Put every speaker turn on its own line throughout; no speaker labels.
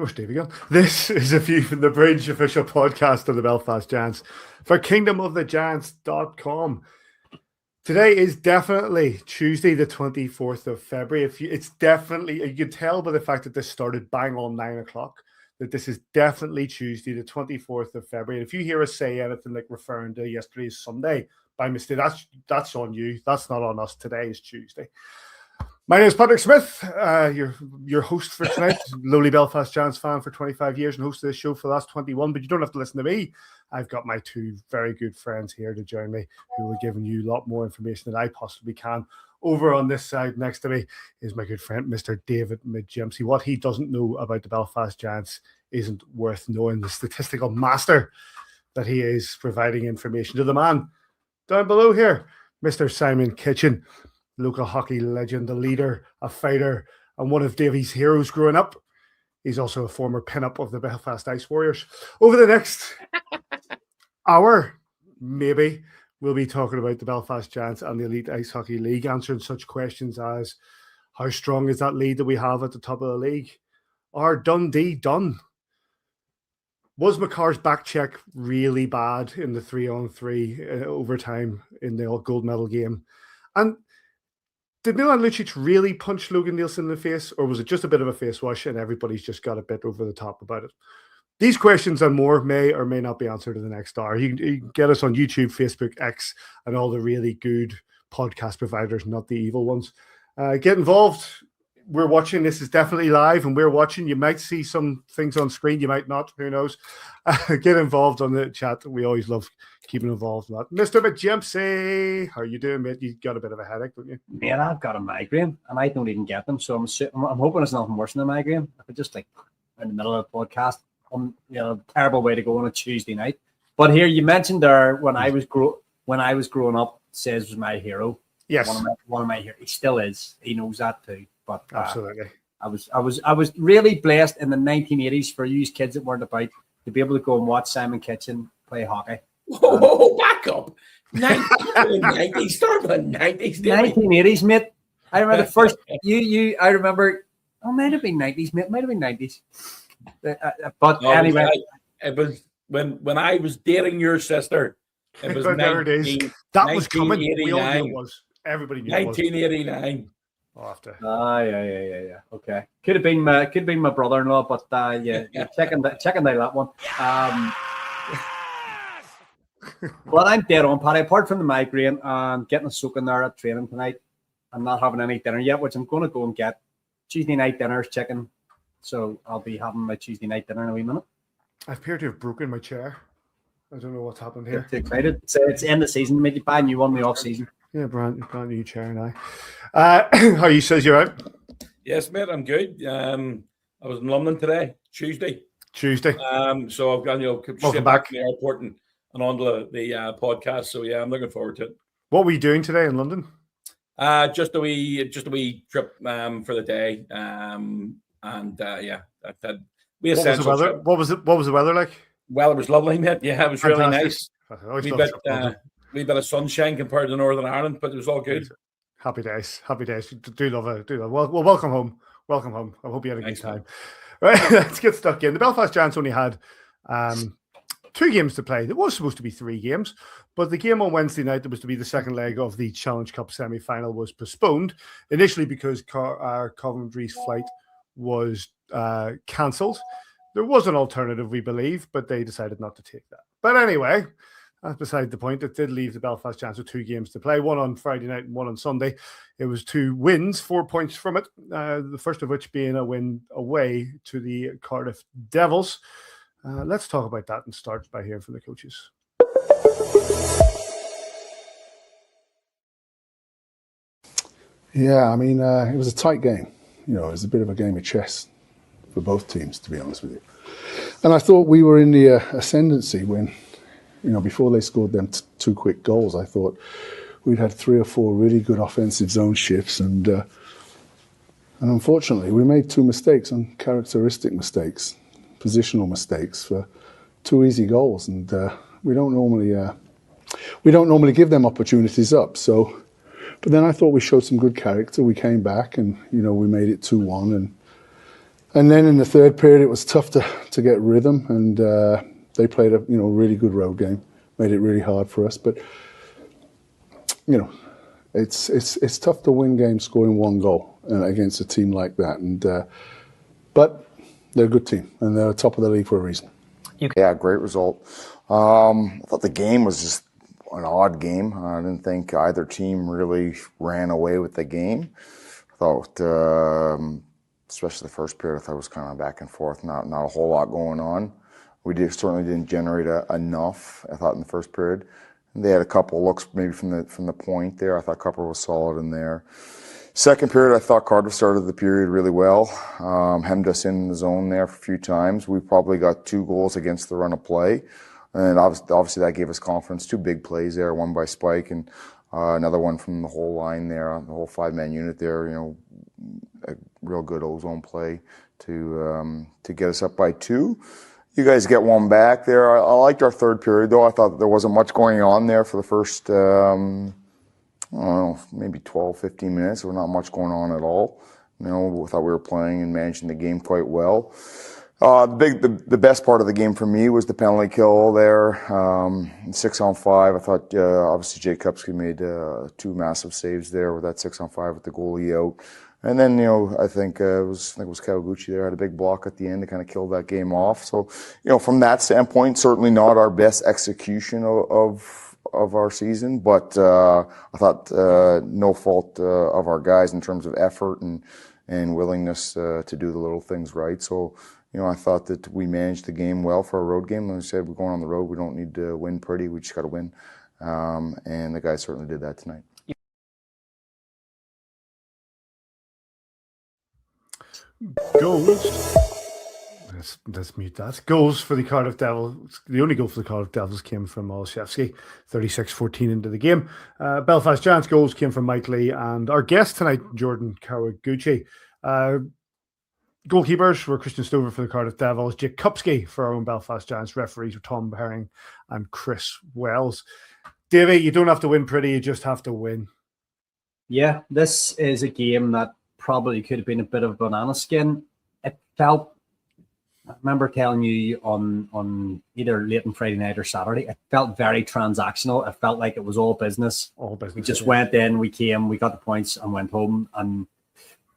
Where's Davy gone? This is a View from the Bridge, official podcast of the Belfast Giants for KingdomofTheGiants.com. Today is definitely Tuesday, the 24th of February. It's definitely, you can tell by the fact that this started bang on 9 o'clock, that this is definitely Tuesday, the 24th of February. And if you hear us say anything like referring to yesterday's Sunday by mistake, that's on you. That's not on us. Today is Tuesday. My name is Patrick Smith, your host for tonight. Lowly Belfast Giants fan for 25 years and host of this show for the last 21. But you don't have to listen to me. I've got my two very good friends here to join me who will give you a lot more information than I possibly can. Over on this side next to me is my good friend, Mr. David McJimsey. What he doesn't know about the Belfast Giants isn't worth knowing. The statistical master that he is, providing information to the man down below here, Mr. Simon Kitchen. Local hockey legend, a leader, a fighter, and one of Davy's heroes growing up. He's also a former pin-up of the Belfast Ice Warriors. Over the next hour, maybe, we'll be talking about the Belfast Giants and the Elite Ice Hockey League, answering such questions as, how strong is that lead that we have at the top of the league? Are Dundee done? Was McCarr's back check really bad in the 3-on-3 overtime in the gold medal game? And did Milan Lucic really punch Lucic-Neilson in the face, or was it just a bit of a face wash and everybody's just got a bit over the top about it? These questions and more may or may not be answered in the next hour. You can get us on YouTube, Facebook, X, and all the really good podcast providers, not the evil ones. Get involved. We're watching. This is definitely live, and we're watching. You might see some things on screen. You might not. Who knows? Get involved on the chat. We always love keeping involved in that. Mr. McJimsey, how are you doing, mate? You got a bit of a headache, don't you?
Man, I've got a migraine, and I don't even get them. So I'm hoping it's nothing worse than a migraine. I could just, like, in the middle of the podcast, terrible way to go on a Tuesday night. But here, you mentioned there when I was growing up, Says was my hero.
Yes,
one of my heroes. He still is. He knows that too. But
absolutely,
I was really blessed in the 1980s for you kids that weren't about to be able to go and watch Simon Kitchen play hockey.
Whoa, back up! 1990s, start with 90s.
1980s, mate. I remember the first I remember. Oh, might have been 90s, mate. Might have been 90s. But no, anyway,
it was when I was dating your sister. It was 19,
that was coming. We all knew it was. Everybody knew
1989.
After.
Yeah. Okay. Could have been my brother-in-law, but yeah, checking out that one. Well, I'm dead on, Paddy. Apart from the migraine and getting a soak in there at training tonight, I'm not having any dinner yet, which I'm going to go and get. Tuesday night dinner is chicken, so I'll be having my Tuesday night dinner in a wee minute.
I appear to have broken my chair. I don't know what's happened here.
Too excited. It's end of season. Maybe buy a new one in the off season.
Yeah, brand new chair now. How you says you're out?
Yes, mate, I'm good. I was in London today, Tuesday.
So
I've got
welcome back
to the airport and onto the podcast. So yeah, I'm looking forward to it.
What were you doing today in London?
Just a wee trip for the day. We
what was the weather? Trip. What was the weather like?
Well, it was lovely, mate. Yeah, it was really
nice.
Wee bit of sunshine compared to Northern Ireland, but it was all good.
Happy days. Do love it. Well, welcome home. I hope you had a good time. Right, let's get stuck in. The Belfast Giants only had 2 games to play. There was supposed to be 3 games, but the game on Wednesday night that was to be the second leg of the Challenge Cup semi-final was postponed, initially because Coventry's flight was cancelled. There was an alternative, we believe, but they decided not to take that. But anyway, that's beside the point. It did leave the Belfast Giants with 2 games to play, one on Friday night and one on Sunday. It was 2 wins, 4 points from it, the first of which being a win away to the Cardiff Devils. Let's talk about that and start by hearing from the coaches.
Yeah, I mean, it was a tight game. It was a bit of a game of chess for both teams, to be honest with you. And I thought we were in the ascendancy when, before they scored them 2 quick goals, I thought we'd had 3 or 4 really good offensive zone shifts. And unfortunately, we made 2 mistakes, uncharacteristic mistakes, positional mistakes for 2 easy goals. And we don't normally give them opportunities up. So, but then I thought we showed some good character. We came back and, we made it 2-1. And And then in the third period, it was tough to get rhythm, and they played a really good road game, made it really hard for us. But it's tough to win games scoring one goal against a team like that. And but they're a good team, and they're top of the league for a reason.
Yeah, great result. I thought the game was just an odd game. I didn't think either team really ran away with the game. I thought, especially the first period, I thought it was kind of back and forth, not a whole lot going on. We certainly didn't generate enough, I thought, in the first period. And they had a couple looks maybe from the point there. I thought Cupper was solid in there. Second period, I thought Cardiff started the period really well. Hemmed us in the zone there for a few times. We probably got 2 goals against the run of play. And obviously that gave us confidence. 2 big plays there, one by Spike and another one from the whole line there, the whole 5-man unit there. A real good ozone play to get us up by 2. You guys get one back there. I liked our third period, though. I thought there wasn't much going on there for the first, I don't know, maybe 12, 15 minutes. There was not much going on at all. We thought we were playing and managing the game quite well. The best part of the game for me was the penalty kill there. 6-on-5. I thought obviously Jake Kupski made 2 massive saves there with that 6-on-5 with the goalie out. And then I think it was Kawaguchi there had a big block at the end to kind of kill that game off. So from that standpoint, certainly not our best execution of our season, but I thought no fault of our guys in terms of effort and willingness to do the little things right. So. I thought that we managed the game well for a road game. Like I said, we're going on the road. We don't need to win pretty. We just got to win. And the guys certainly did that tonight.
Goals. Let's mute that. Goals for the Cardiff Devils. The only goal for the Cardiff Devils came from Olszewski, 36-14 into the game. Belfast Giants goals came from Mike Lee and our guest tonight, Jordan Kawaguchi. Goalkeepers were Christian Stover for the Cardiff Devils, Jake Kupski for our own Belfast Giants. Referees were Tom Herring and Chris Wells. Davey, you don't have to win pretty, you just have to win.
Yeah, this is a game that probably could have been a bit of banana skin. It felt, I remember telling you on either late on Friday night or Saturday, it felt very transactional. It felt like it was all business.
All business.
We just went in, we came, we got the points and went home. And,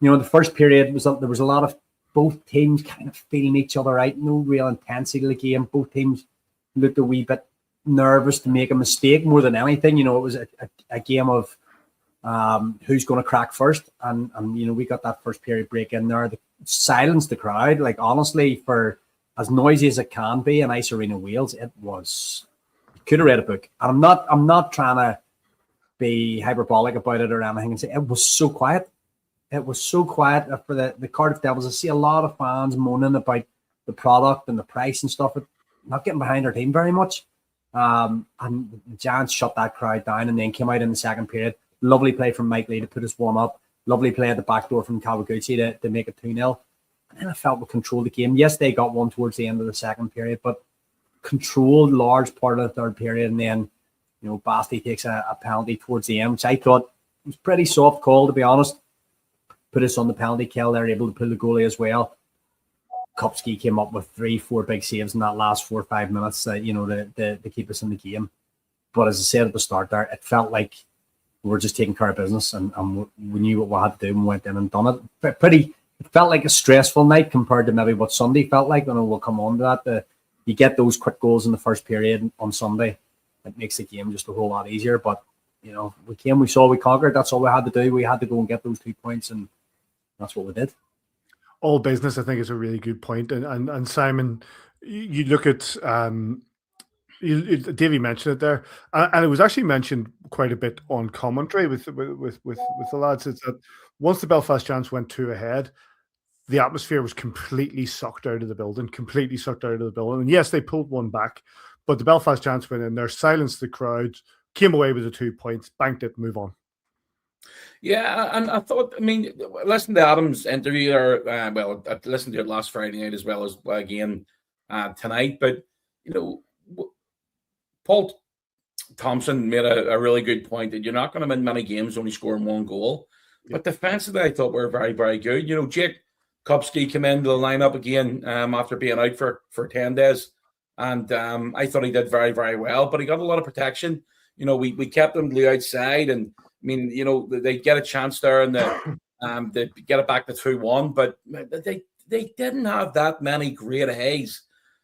the first period, there was a lot of both teams kind of feeling each other out. No real intensity to the game. Both teams looked a wee bit nervous to make a mistake more than anything. It was a game of who's going to crack first. And we got that first period break in there. Silenced the crowd. Like, honestly, for as noisy as it can be in Ice Arena Wales, it was, could have read a book. And I'm not trying to be hyperbolic about it or anything and say it was so quiet. It was so quiet for the Cardiff Devils. I see a lot of fans moaning about the product and the price and stuff, but not getting behind their team very much. And the Giants shut that crowd down and then came out in the second period. Lovely play from Mike Lee to put us 1 up. Lovely play at the back door from Kawaguchi to make it 2-0. And then I felt we controlled the game. Yes, they got one towards the end of the second period, but controlled large part of the third period. And then, Basti takes a penalty towards the end, which I thought was pretty soft call, to be honest. Put us on the penalty kill. They're able to pull the goalie as well. Kupski came up with 3-4 big saves in that last 4 or 5 minutes, to keep us in the game. But as I said at the start there, it felt like we were just taking care of business and we knew what we had to do and went in and done it. It felt like a stressful night compared to maybe what Sunday felt like. And we'll come on to that. You get those quick goals in the first period on Sunday. It makes the game just a whole lot easier. But, we came, we saw, we conquered. That's all we had to do. We had to go and get those 2 points, and that's what we did.
All business, I think, is a really good point. And Simon, you look at Davey mentioned it there, and it was actually mentioned quite a bit on commentary with the lads. It's that once the Belfast Giants went 2 ahead, the atmosphere was completely sucked out of the building. And yes, they pulled one back, but the Belfast Giants went in there, silenced the crowd, came away with the 2 points, banked it, move on.
Yeah, and I thought, listen to Adam's interview there. I listened to it last Friday night as well as again tonight. But, Paul Thompson made a really good point that you're not going to win many games only scoring 1 goal. Yep. But defensively, I thought we were very, very good. Jake Kupski came into the lineup again after being out for 10 days. And I thought he did very, very well, but he got a lot of protection. We kept him to the outside, and I mean, they get a chance there and they get it back to 2-1, but they didn't have that many great A's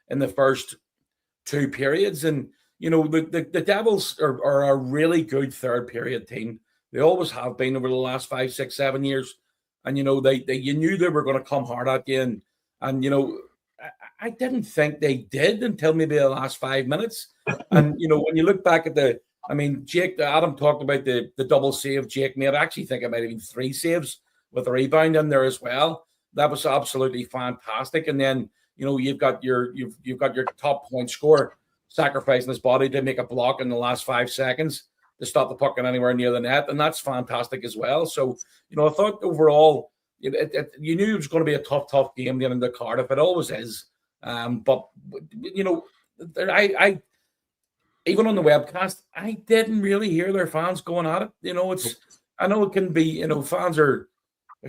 in the first two periods. And the Devils are a really good third period team. They always have been over the last 5, 6, 7 years. And you knew they were going to come hard at you, and I didn't think they did until maybe the last 5 minutes. And when you look back at Jake, Adam talked about the double save Jake made. I actually think it might have been 3 saves with a rebound in there as well. That was absolutely fantastic. And then you've got your top point scorer sacrificing his body to make a block in the last 5 seconds to stop the puck anywhere near the net, and that's fantastic as well. So I thought overall you knew it was going to be a tough game getting into Cardiff. It always is. But I even on the webcast, I didn't really hear their fans going at it. I know it can be, fans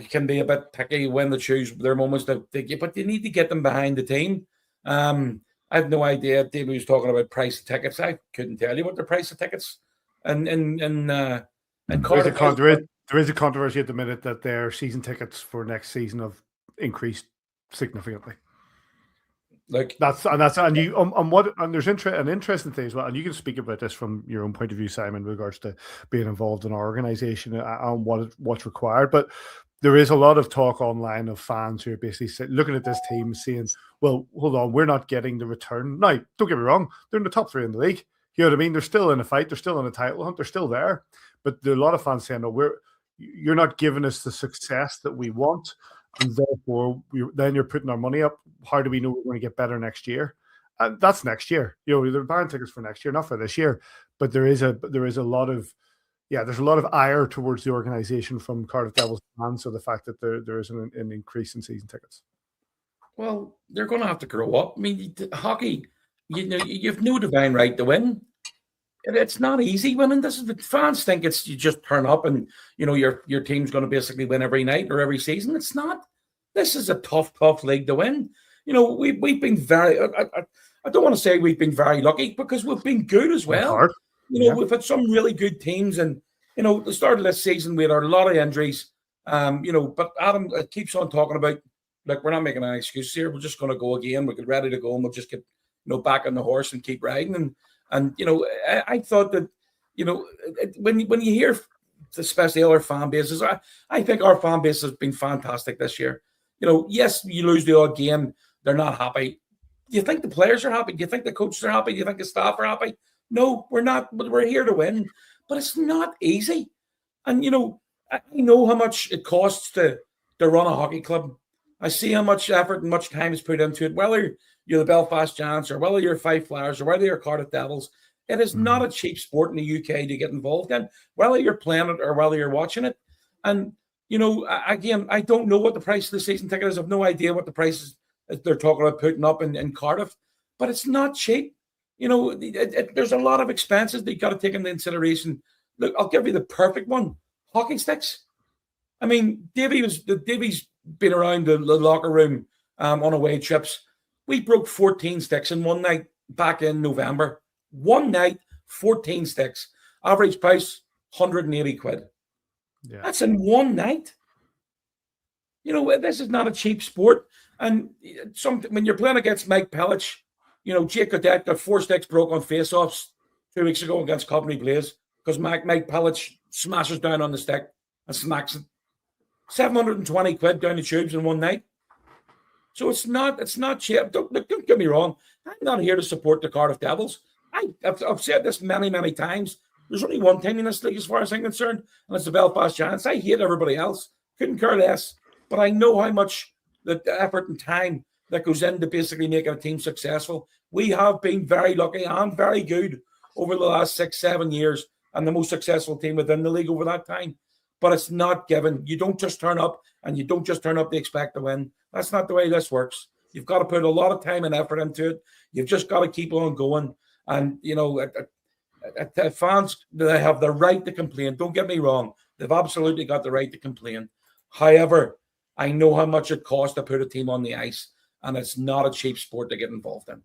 can be a bit picky when they choose their moments but you need to get them behind the team. I have no idea. David was talking about price of tickets. I couldn't tell you what the price of tickets and Cardiff.
There is a controversy at the minute that their season tickets for next season have increased significantly. And there's an interesting thing as well, and you can speak about this from your own point of view, Simon, in regards to being involved in our organization and what's required. But there is a lot of talk online of fans who are basically looking at this team saying, well, hold on, we're not getting the return. Now, don't get me wrong, they're in the top 3 in the league. You know what I mean? They're still in a fight. They're still in a title hunt. They're still there. But there are a lot of fans saying, no, you're not giving us the success that we want. And therefore, then you're putting our money up. How do we know we're going to get better next year? And that's next year. They're buying tickets for next year, not for this year. But there's a lot of ire towards the organization from Cardiff Devils fans. So the fact that there is an increase in season tickets.
Well, they're going to have to grow up. I mean, hockey, you've no divine right to win. It's not easy winning. The fans think you just turn up and your team's going to basically win every night or every season. It's not. This is a tough league to win. We've been very. I don't want to say we've been very lucky because we've been good as well. We've had some really good teams, and the start of this season we had a lot of injuries. But Adam keeps on talking about we're not making an excuse here. We're just going to go again. We're ready to go, and we'll just get back on the horse and keep riding. And I thought that when you hear especially other fan bases, I think our fan base has been fantastic this year. Yes, you lose the odd game, they're not happy. Do you think the players are happy? Do you think the coaches are happy? Do you think the staff are happy? No, we're not. But we're here to win. But it's not easy. And I know how much it costs to run a hockey club. I see how much effort and much time is put into it. Whether you're the Belfast Giants or whether you're Fife Flyers or whether you're Cardiff Devils, it is not a cheap sport in the UK to get involved in, whether you're playing it or whether you're watching it. And, again, I don't know what the price of the season ticket is. I have no idea what the prices they're talking about putting up in Cardiff, but it's not cheap. There's a lot of expenses that you've got to take into consideration. Look, I'll give you the perfect one. Hockey sticks. I mean, Davy's been around the locker room on away trips. We broke 14 sticks in one night back in November. One night, 14 sticks. Average price, 180 quid. Yeah. That's in one night. This is not a cheap sport. And when you're playing against Mike Pellich, Jake Cadet got 4 sticks broke on face-offs 2 weeks ago against Coventry Blaze because Mike Pellich smashes down on the stick and smacks it. 720 quid down the tubes in one night. So it's not cheap. Don't get me wrong. I'm not here to support the Cardiff Devils. I've said this many times. There's only one team in this league as far as I'm concerned, and it's the Belfast Giants. I hate everybody else. Couldn't care less. But I know how much the effort and time that goes into basically making a team successful. We have been very lucky and very good over the last 6-7 years and the most successful team within the league over that time. But it's not given. You don't just turn up and you don't just turn up to expect to win. That's not the way this works. You've got to put a lot of time and effort into it. You've just got to keep on going. And, fans, they have the right to complain. Don't get me wrong. They've absolutely got the right to complain. However, I know how much it costs to put a team on the ice, and it's not a cheap sport to get involved in.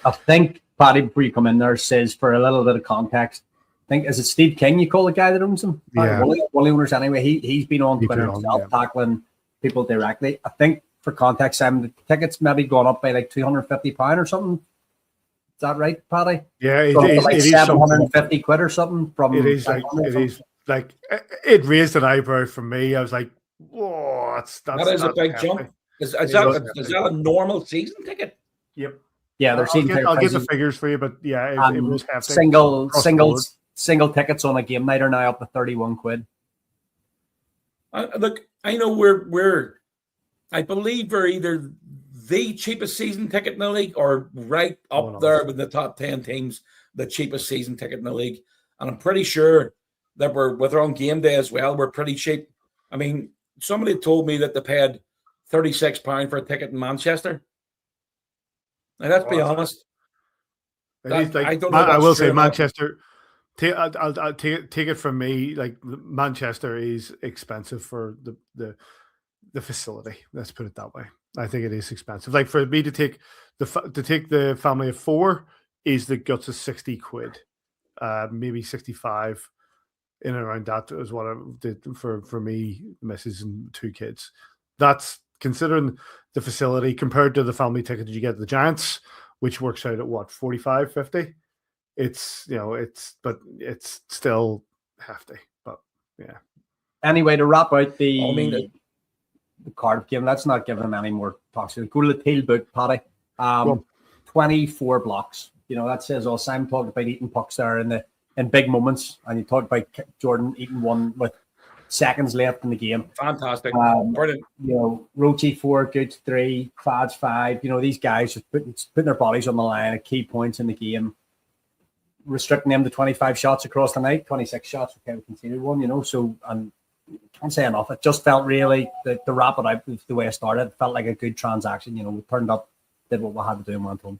I think, Paddy, before you come in there, says for a little bit of context, I think, is it Steve King you call the guy that owns them?
Yeah.
Wally owners anyway. He's been on
He's
Twitter
been on,
himself,
yeah.
tackling people directly. I think for context, Simon, the tickets maybe gone up by like £250 or something. Is that right, Paddy?
Yeah, it
So
is.
like
It is
750 quid or something from.
It is like it raised an eyebrow for me. I was like, "Whoa,
that is a big
hefty."
jump. Is that a normal season ticket?
Yep.
Yeah, they're seeing
I'll get the figures for you, but yeah, it was hefty.
Single tickets on a game night are now up to 31 quid.
Look, I know I believe we're either the cheapest season ticket in the league or right up there with the top 10 teams, the cheapest season ticket in the league. And I'm pretty sure that we're on game day as well. We're pretty cheap. I mean, somebody told me that they paid £36 for a ticket in Manchester. Now, let's be honest.
I don't know. I will say Manchester. I'll take it from me. Like Manchester is expensive for the facility. Let's put it that way. I think it is expensive. Like for me to take the family of 4 is the guts of 60 quid, maybe 65, in and around that is what I did for me, missus and 2 kids. That's considering the facility compared to the family ticket that you get at the Giants, which works out at what, 45, 50. It's but it's still hefty. But yeah.
Anyway, to wrap out the Cardiff game, let's not give them any more talks. Go to the tail book, Paddy. 24 blocks. That says all. Simon talked about eating pucks there in big moments, and you talked about Jordan eating one with seconds left in the game.
Fantastic. Brilliant.
Rochi 4, Gooch 3, Fads 5. These guys are putting their bodies on the line at key points in the game, restricting them to 25 shots across the night, 26 shots. Okay, we conceded one, so, and can't say enough. It just felt really, to wrap it out the way I started, it felt like a good transaction. We turned up, did what we had to do and went home.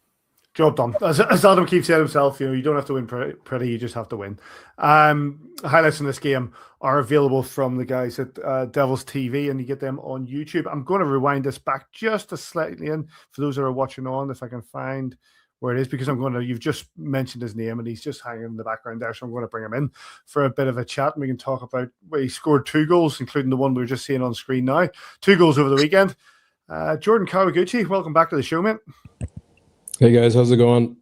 Job done. As Adam Keefe said himself, you don't have to win pretty, you just have to win. Highlights in this game are available from the guys at Devils TV, and you get them on YouTube. I'm going to rewind this back just a slightly in for those that are watching on, if I can find where it is, because you've just mentioned his name and he's just hanging in the background there, so I'm going to bring him in for a bit of a chat, and we can talk about where he scored 2 goals, including the one we were just seeing on screen now. 2 goals over the weekend. Jordan Kawaguchi, welcome back to the show, mate.
Hey guys, how's it going?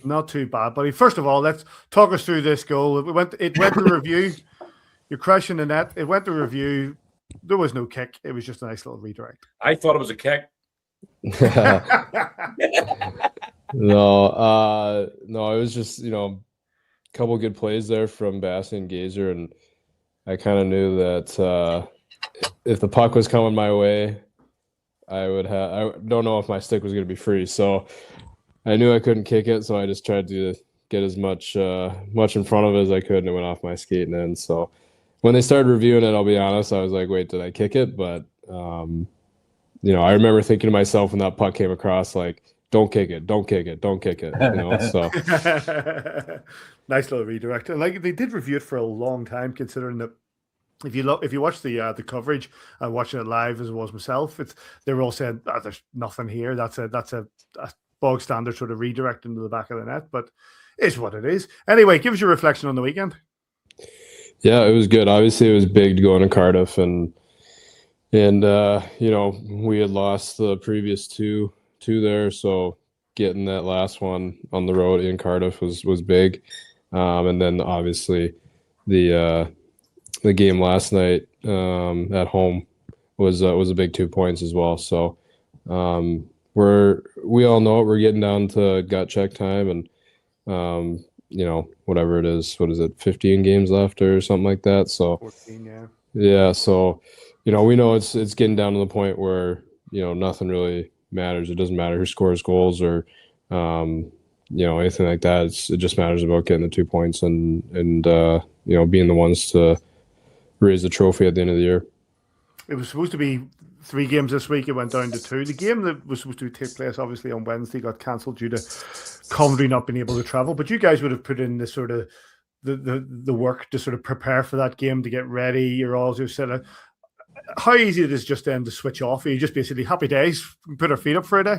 Not too bad, buddy. First of all, let's talk us through this goal. It went to review. You're crushing the net. It went to review. There was no kick. It was just a nice little redirect.
I thought it was a kick.
No, it was just, a couple good plays there from Bassey and Gazer, and I kind of knew that if the puck was coming my way, I don't know if my stick was going to be free, so I knew I couldn't kick it, so I just tried to get as much in front of it as I could, and it went off my skating end. So when they started reviewing it, I'll be honest, I was like, wait, did I kick it? But I remember thinking to myself when that puck came across, like, don't kick it, don't kick it, don't kick it. So
nice little redirect. And like they did review it for a long time, considering that if you watch the coverage and watching it live as it was myself, they were all saying there's nothing here. That's a bog standard sort of redirect into the back of the net, but it's what it is. Anyway, give us your reflection on the weekend.
Yeah, it was good. Obviously, it was big to go into Cardiff, and we had lost the previous two there, so getting that last one on the road in Cardiff was big. And then obviously the game last night at home was a big 2 points as well. So we all know it. We're getting down to gut check time, and whatever it is, what is it, 15 games left or something like that. So
14,
yeah. So we know it's getting down to the point where nothing really matters. It doesn't matter who scores goals or anything like that. It just matters about getting the 2 points and being the ones to raise the trophy at the end of the year.
It was supposed to be 3 games this week. It went down to 2. The game that was supposed to take place obviously on Wednesday got cancelled due to Coventry not being able to travel. But you guys would have put in the sort of the work to sort of prepare for that game, to get ready. You're all just said how easy it is just then to switch off? Are you just basically happy days, put our feet up for a day?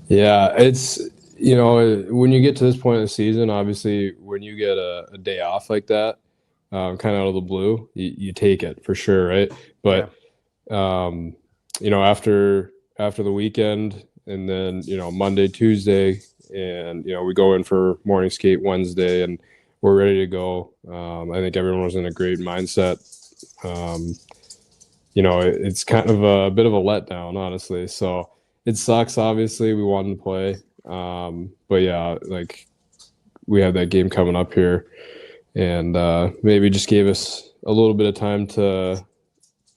Yeah, it's, when you get to this point of the season, obviously when you get a day off like that, kind of out of the blue, you take it for sure, right? But after the weekend, and then Monday, Tuesday, and we go in for morning skate Wednesday, and we're ready to go. I think everyone was in a great mindset. It's kind of a bit of a letdown, honestly. So it sucks. Obviously, we wanted to play, but yeah, like we have that game coming up here, and maybe just gave us a little bit of time to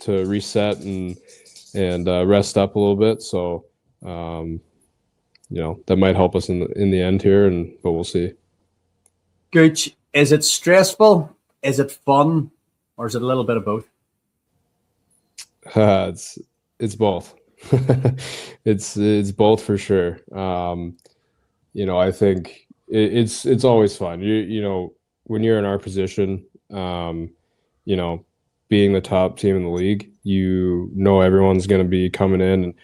reset and rest up a little bit. So that might help us in the end here, but we'll see.
Gooch, is it stressful? Is it fun? Or is it a little bit of both?
It's both. It's both for sure. I think it's always fun. When you're in our position, being the top team in the league, everyone's going to be coming in and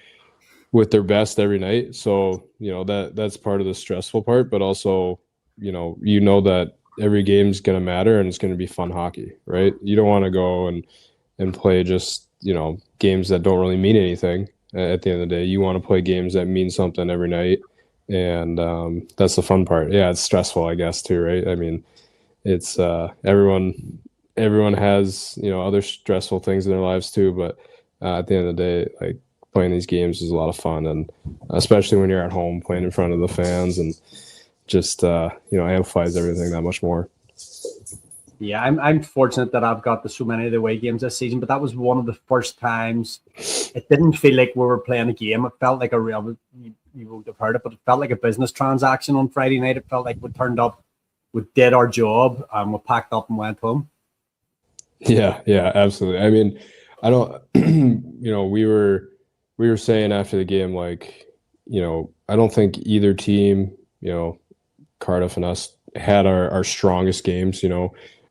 with their best every night. So that's part of the stressful part, but also that every game's going to matter and it's going to be fun hockey, right? You don't want to go and play just games that don't really mean anything at the end of the day. You want to play games that mean something every night, and that's the fun part. Yeah, it's stressful, I guess, too, right? I mean, it's everyone has other stressful things in their lives too, but at the end of the day, like, playing these games is a lot of fun, and especially when you're at home playing in front of the fans, and just amplifies everything that much more.
Yeah, I'm fortunate that I've got to so many of the away games this season, but that was one of the first times it didn't feel like we were playing a game. It felt like a real, you would have heard it, but it felt like a business transaction on Friday night. It felt like we turned up, we did our job, and we packed up and went home.
Yeah, absolutely. I mean, I don't, we were saying after the game, like, I don't think either team, Cardiff and us, had our strongest games.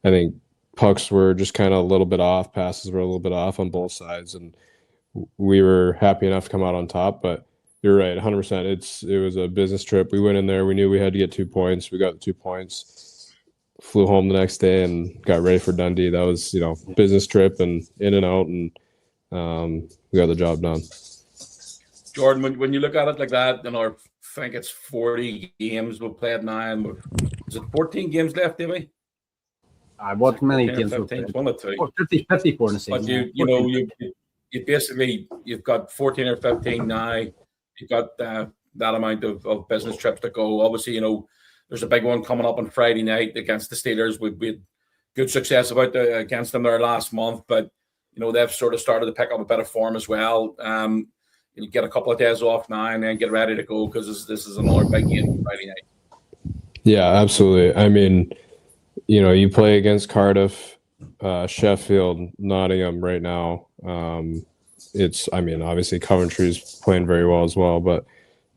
I think pucks were just kind of a little bit off, passes were a little bit off on both sides, and we were happy enough to come out on top. But you're right, 100%. It was a business trip. We went in there, we knew we had to get 2 points. We got the 2 points, flew home the next day, and got ready for Dundee. That was business trip and in and out, and we got the job done.
Jordan, when you look at it like that, I think it's 40 games. We've played 9. Is it 14 games left, Davy?
What many games?
15, one or two.
54 in the season.
But you basically, you've got 14 or 15 now. You've got that amount of business trips to go. Obviously, there's a big one coming up on Friday night against the Steelers. We had good success against them there last month, but they've sort of started to pick up a bit of form as well. You get a couple of days off now and then get ready to go, because this is another big game Friday night.
Yeah, absolutely. I mean, you play against Cardiff, Sheffield, Nottingham right now. Obviously Coventry's playing very well as well, but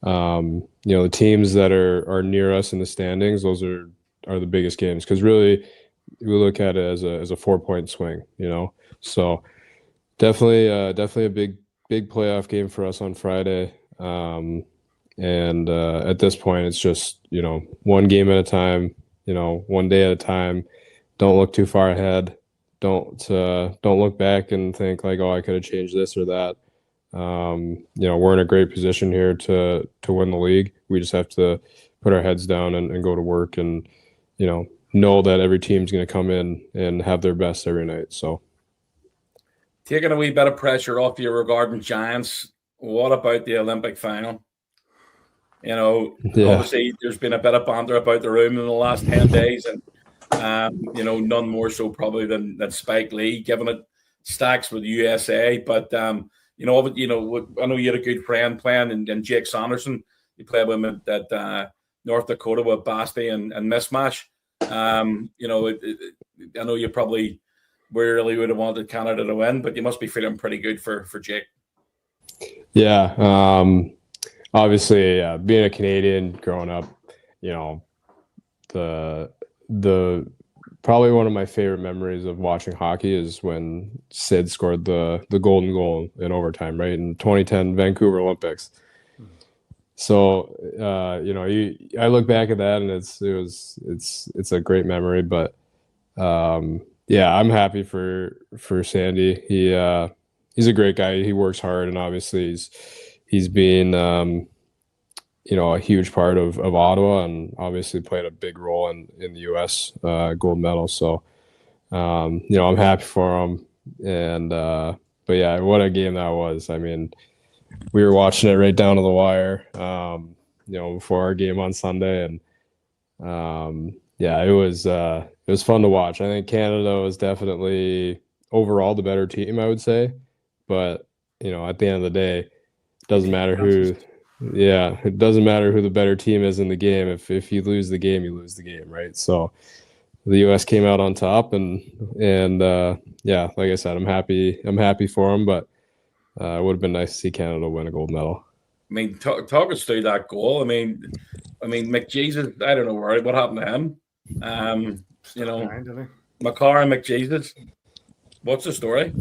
the teams that are near us in the standings, those are the biggest games, because really we look at it as a 4-point swing. So definitely a big playoff game for us on Friday. And at this point, it's just, one game at a time, one day at a time. Don't look too far ahead. Don't look back and think like, oh, I could have changed this or that. We're in a great position here to win the league. We just have to put our heads down and go to work, and, know that every team's going to come in and have their best every night. So,
taking a wee bit of pressure off you regarding Giants, what about the Olympic final? Obviously there's been a bit of banter about the room in the last 10 days, and none more so probably than Spike Lee, giving it stacks with USA. But I know you had a good friend playing, and Jake Sanderson. You played with him at North Dakota with Basti and Mismatch. I know you probably really would have wanted Canada to win, but you must be feeling pretty good for Jake.
Yeah. Obviously, being a Canadian growing up, the probably one of my favorite memories of watching hockey is when Sid scored the golden goal in overtime, right, in 2010 Vancouver Olympics. So I look back at that and it's a great memory. But yeah, I'm happy for Sandy. He's a great guy. He works hard, and obviously he's been a huge part of Ottawa, and obviously played a big role in the U.S. Gold medal. So I'm happy for him. And but yeah, what a game that was. I mean, we were watching it right down to the wire, before our game on Sunday, and it was fun to watch. I think Canada was definitely overall the better team, I would say, but at the end of the day, it doesn't matter who the better team is in the game. If you lose the game, you lose the game, right? So the U.S. came out on top, and like I said, I'm happy for them, but it would have been nice to see Canada win a gold medal.
I mean, talk us through that goal. I mean, McJesus, I don't know what happened to him. Makar and McJesus. What's the story?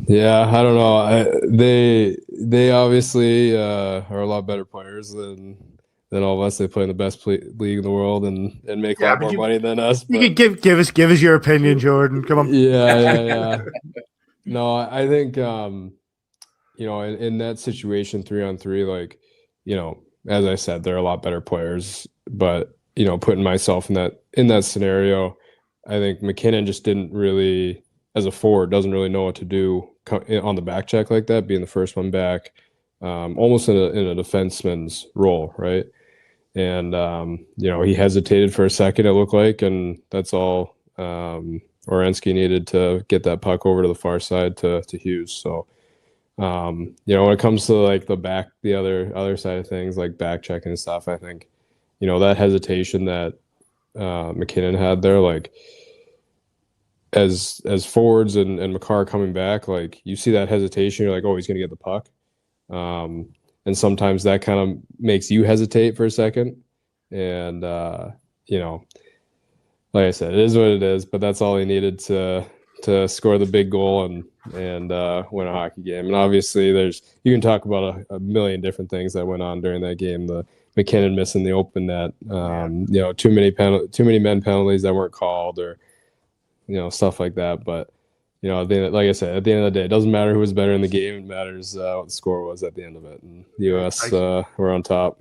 Yeah, I don't know. They obviously are a lot better players than all of us. They play in the best league in the world and make a lot more money than us.
But you could give us your opinion, Jordan. Come on.
Yeah. No, I think in that situation, 3-on-3, like, as I said, they're a lot better players. But putting myself in that scenario, I think McKinnon just didn't really, as a forward, doesn't really know what to do on the back check like that, being the first one back, almost in a defenseman's role, right? And he hesitated for a second, it looked like, and that's all Orensky needed to get that puck over to the far side to Hughes. So when it comes to like the other side of things, like back checking and stuff, I think that hesitation that McKinnon had there, like as forwards and Makar coming back, like you see that hesitation, you're like, oh, he's gonna get the puck. And sometimes that kind of makes you hesitate for a second. And like I said, it is what it is, but that's all he needed to score the big goal and win a hockey game. And obviously you can talk about a million different things that went on during that game. The McKinnon missing the open net, too many men penalties that weren't called, or stuff like that. But like I said, at the end of the day, it doesn't matter who was better in the game. It matters what the score was at the end of it. And the U.S. were on top.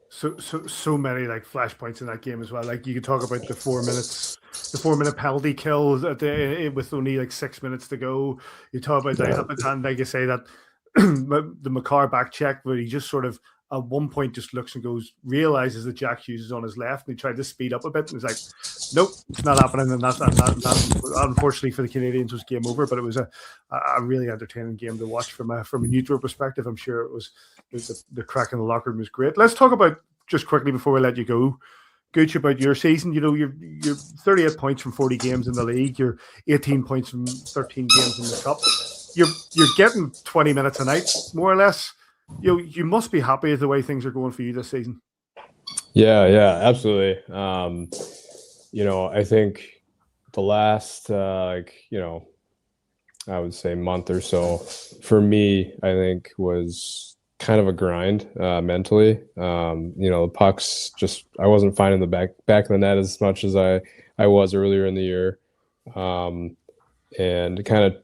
So many like flashpoints in that game as well. Like you could talk about the 4-minute penalty kill with only like 6 minutes to go. You talk about like you say that the Makar back check where he just sort of at one point just looks and realizes that Jack Hughes is on his left, and he tried to speed up a bit, and he's like, nope, it's not happening. And that unfortunately for the Canadians was game over, but it was a really entertaining game to watch from a neutral perspective. I'm sure it was the crack in the locker room was great. Let's talk about, just quickly before we let you go, Gooch, about your season. You're 38 points from 40 games in the league. You're 18 points from 13 games in the cup. You're getting 20 minutes a night, more or less. You must be happy with the way things are going for you this season.
Yeah, absolutely. I think the last I would say month or so for me, I think was kind of a grind mentally. The pucks I wasn't finding the back of the net as much as I was earlier in the year. And kind of,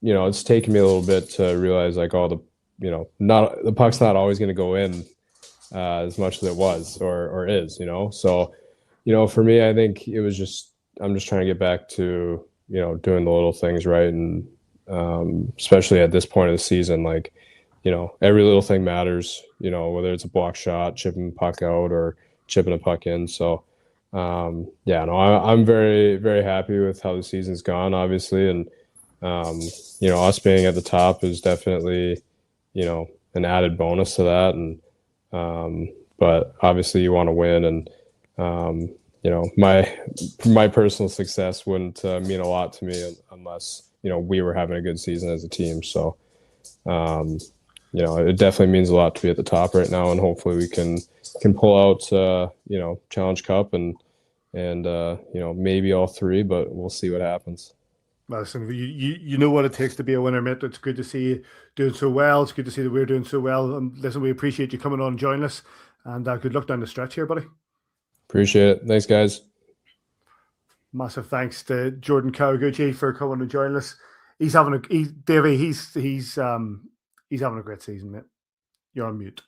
it's taken me a little bit to realize like all the the puck's not always going to go in as much as it was or is, So, for me, I think it was I'm just trying to get back to, doing the little things right. And especially at this point of the season, like, every little thing matters, whether it's a block shot, chipping the puck out, or chipping a puck in. So, I'm very, very happy with how the season's gone, obviously. And, us being at the top is definitely, an added bonus to that. And, but obviously you want to win, and, my personal success wouldn't mean a lot to me unless, we were having a good season as a team. So, it definitely means a lot to be at the top right now, and hopefully we can pull out, Challenge Cup and, and maybe all three, but we'll see what happens.
Well, listen, you know what it takes to be a winner, mate. It's good to see you doing so well. It's good to see that we're doing so well. And listen, we appreciate you coming on and joining us. And good luck down the stretch here, buddy.
Appreciate it. Thanks, guys.
Massive thanks to Jordan Kawaguchi for coming and joining us. He's having he's having a great season, mate. You're on mute.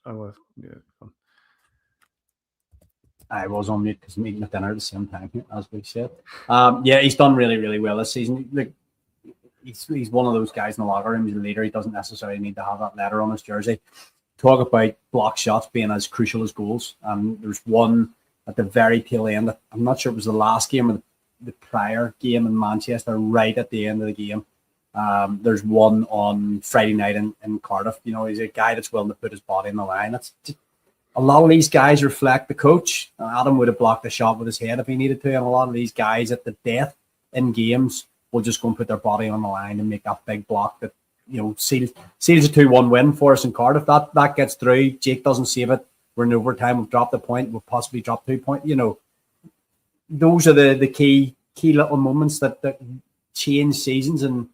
I was on mute because I'm eating at dinner at the same time, as we said. He's done really, really well this season. Like, he's one of those guys in the locker room. He's a leader. He doesn't necessarily need to have that letter on his jersey. Talk about block shots being as crucial as goals. There's one at the very tail end. I'm not sure it was the last game or the prior game in Manchester, right at the end of the game. There's one on Friday night in Cardiff. He's a guy that's willing to put his body on the line. That's just, a lot of these guys reflect the coach. Adam would have blocked the shot with his head if he needed to, and a lot of these guys at the death in games will just go and put their body on the line and make that big block that seals a 2-1 win for us in Cardiff. That gets through. Jake doesn't save it. We're in overtime. We've dropped a point. We'll possibly drop 2 points. Those are the key little moments that change seasons, and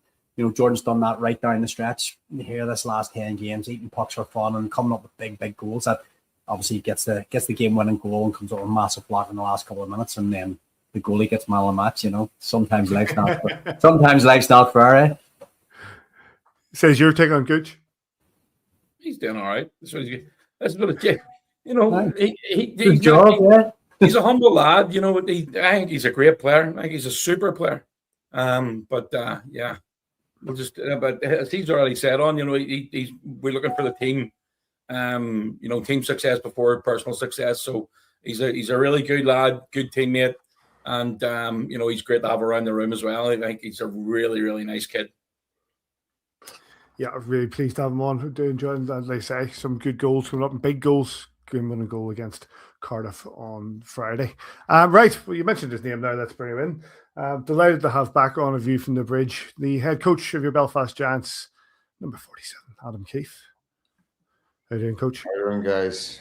Jordan's done that right down the stretch. Here, this last 10 games, eating pucks for fun and coming up with big goals. That obviously gets the game-winning goal and comes out with a massive block in the last couple of minutes, and then the goalie gets man of the match. Sometimes life's not fair. Eh?
Says your take on Gooch.
He's doing all right. That's what
Good job, yeah.
He's a humble lad. I think he's a great player. I think he's a super player. But as he's already said on, we're looking for the team. Team success before personal success. So he's a really good lad, good teammate, and he's great to have around the room as well. I think he's a really, really nice kid.
Yeah, I'm really pleased to have him on. Enjoying, as they say, some good goals coming up and big goals. Winning a goal against Cardiff on Friday. Right, well, you mentioned his name there. Let's bring him in. Delighted to have back on A View from the Bridge the head coach of your Belfast Giants, number 47, Adam Keefe. How you doing, Coach?
How you doing, guys?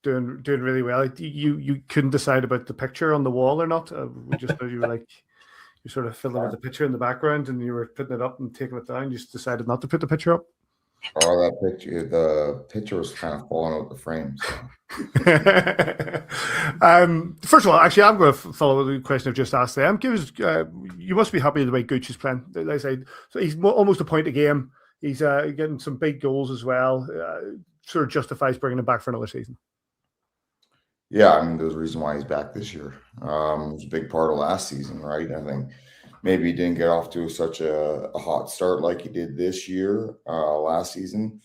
Doing really well. You couldn't decide about the picture on the wall or not. We just know you were you sort of filling with the picture in the background, and you were putting it up and taking it down. You just decided not to put the picture up.
Oh, the picture was kind of falling out the frame. So.
First of all, actually, I'm going to follow the question I've just asked them. You must be happy with the way Gooch is playing. They say so. He's almost a point a game. He's getting some big goals as well. Sort of justifies bringing him back for another season.
Yeah, I mean, there's a reason why he's back this year. It was a big part of last season, right? I think maybe he didn't get off to such a hot start like he did this year, last season.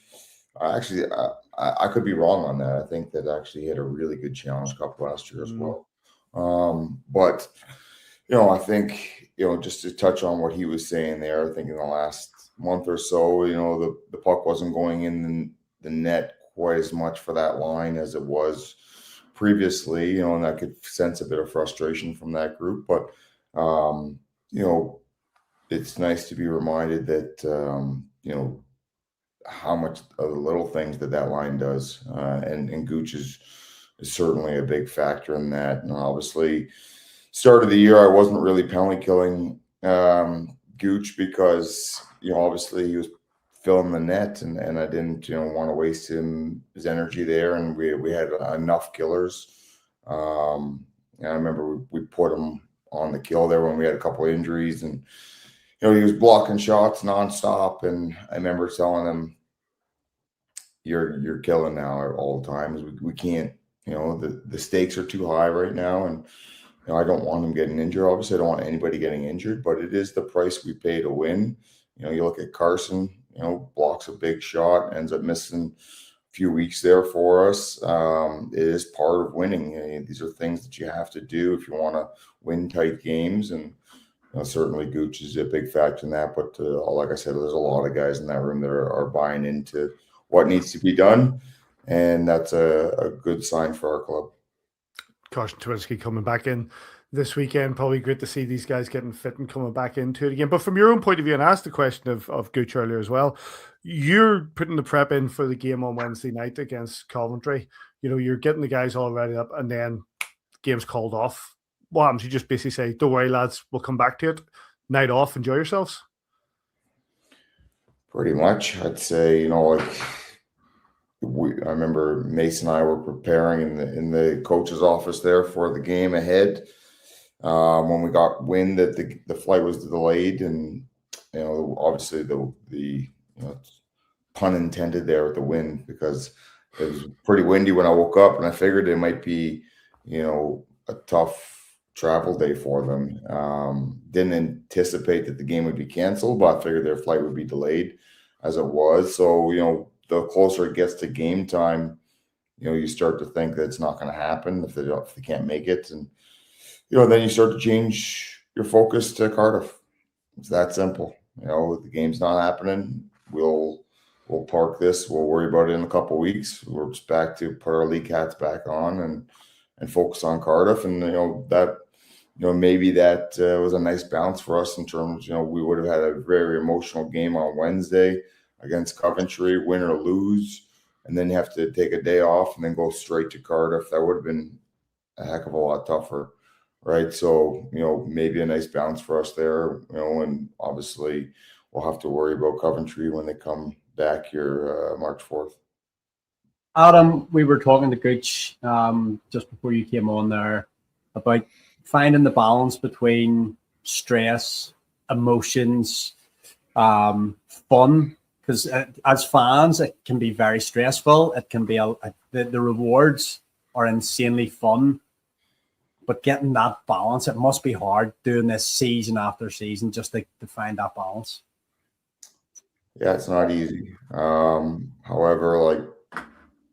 Actually, I could be wrong on that. I think that actually he had a really good Challenge Cup last year as well. But, I think, just to touch on what he was saying there, I think in the last month or so, the puck wasn't going in the net quite as much for that line as it was previously, and I could sense a bit of frustration from that group. But, it's nice to be reminded that, how much of the little things that line does. And Gooch is certainly a big factor in that. And obviously, start of the year, I wasn't really penalty killing Gooch because, obviously he was filling the net and I didn't, want to waste his energy there. And we had enough killers. And I remember we put him on the kill there when we had a couple of injuries, and he was blocking shots nonstop. And I remember telling him, "You're killing now all the time. We can't. The stakes are too high right now, and I don't want him getting injured. Obviously, I don't want anybody getting injured, but it is the price we pay to win. You look at Carson. Blocks a big shot, ends up missing a few weeks there for us. It is part of winning. These are things that you have to do if you want to win tight games, and certainly Gooch is a big factor in that. But like I said, there's a lot of guys in that room that are buying into what needs to be done, and that's a good sign for our club.
Carson Twinsky coming back in this weekend. Probably great to see these guys getting fit and coming back into it again. But from your own point of view, and I asked the question of Gooch earlier as well, you're putting the prep in for the game on Wednesday night against Coventry. You're getting the guys all ready up, and then game's called off. what happens? You just basically say, "Don't worry, lads, we'll come back to it. Night off, enjoy yourselves."
Pretty much, I'd say, like I remember Mason and I were preparing in the coach's office there for the game ahead. When we got wind that the flight was delayed, and obviously the pun intended there with the wind, because it was pretty windy when I woke up, and I figured it might be a tough travel day for them. Didn't anticipate that the game would be canceled, but I figured their flight would be delayed as it was. So the closer it gets to game time, you start to think that it's not going to happen if they can't make it, and then you start to change your focus to Cardiff. It's that simple. The game's not happening. We'll park this. We'll worry about it in a couple of weeks. We're just back to put our league hats back on and focus on Cardiff. And that maybe that was a nice balance for us in terms. We would have had a very emotional game on Wednesday against Coventry, win or lose, and then you have to take a day off and then go straight to Cardiff. That would have been a heck of a lot tougher. Right. So, maybe a nice balance for us there, and obviously we'll have to worry about Coventry when they come back here March 4th.
Adam, we were talking to Gooch just before you came on there about finding the balance between stress, emotions, fun, because as fans, it can be very stressful. It can be the rewards are insanely fun. But getting that balance, it must be hard doing this season after season just to find that balance.
Yeah, it's not easy. However,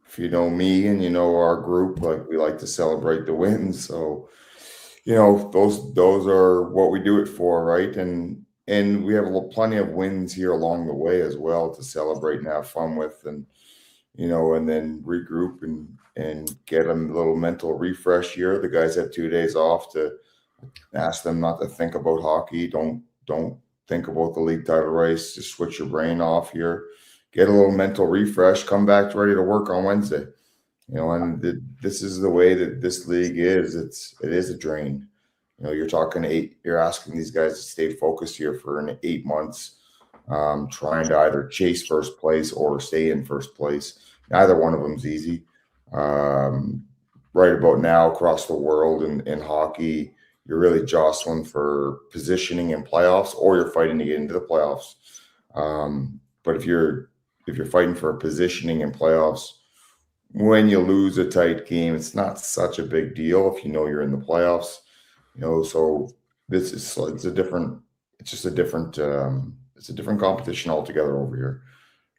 if you know me and our group, we like to celebrate the wins. So, those are what we do it for, right? And we have plenty of wins here along the way as well to celebrate and have fun with, and then regroup and get a little mental refresh here. The guys have 2 days off to ask them not to think about hockey. Don't think about the league title race. Just switch your brain off here. Get a little mental refresh. Come back ready to work on Wednesday. And this is the way that this league is. It is a drain. You're talking you're asking these guys to stay focused here for 8 months, trying to either chase first place or stay in first place. Neither one of them's easy. Right about now, across the world in hockey, you're really jostling for positioning in playoffs, or you're fighting to get into the playoffs. But if you're fighting for a positioning in playoffs, when you lose a tight game, it's not such a big deal if you're in the playoffs. So this is it's a different competition altogether over here,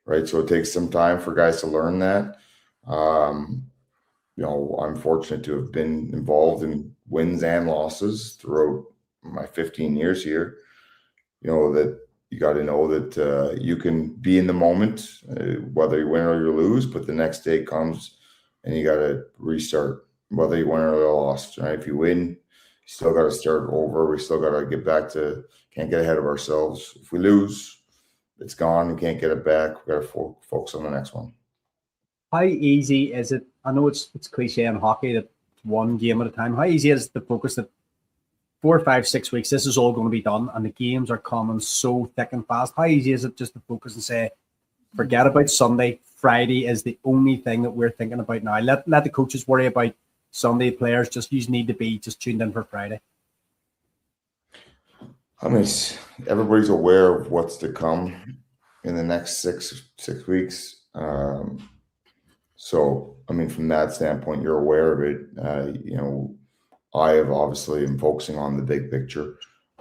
right? So it takes some time for guys to learn that. I'm fortunate to have been involved in wins and losses throughout my 15 years here. That you got to know that you can be in the moment, whether you win or you lose, but the next day comes and you got to restart, whether you win or you lost, right? If you win, you still got to start over. We still got to get back to, can't get ahead of ourselves. If we lose, it's gone. We can't get it back. We got to focus on the next one.
How easy is it? I know it's cliche in hockey that it's one game at a time. How easy is it to focus that 4, 5, 6 weeks, this is all going to be done, and the games are coming so thick and fast? How easy is it just to focus and say, forget about Sunday, Friday is the only thing that we're thinking about now? Let the coaches worry about Sunday, players just you need to be just tuned in for Friday.
I mean, everybody's aware of what's to come in the next six weeks. So, I mean, from that standpoint, you're aware of it. I have obviously am focusing on the big picture.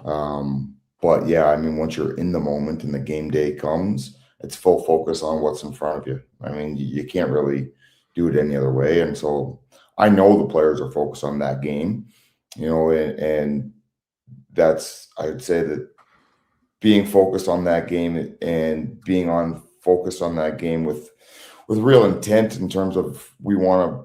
But yeah, I mean, once you're in the moment and the game day comes, it's full focus on what's in front of you. I mean, you can't really do it any other way. And so I know the players are focused on that game, and that's, I would say that being focused on that game and being focused on that game with real intent in terms of we want to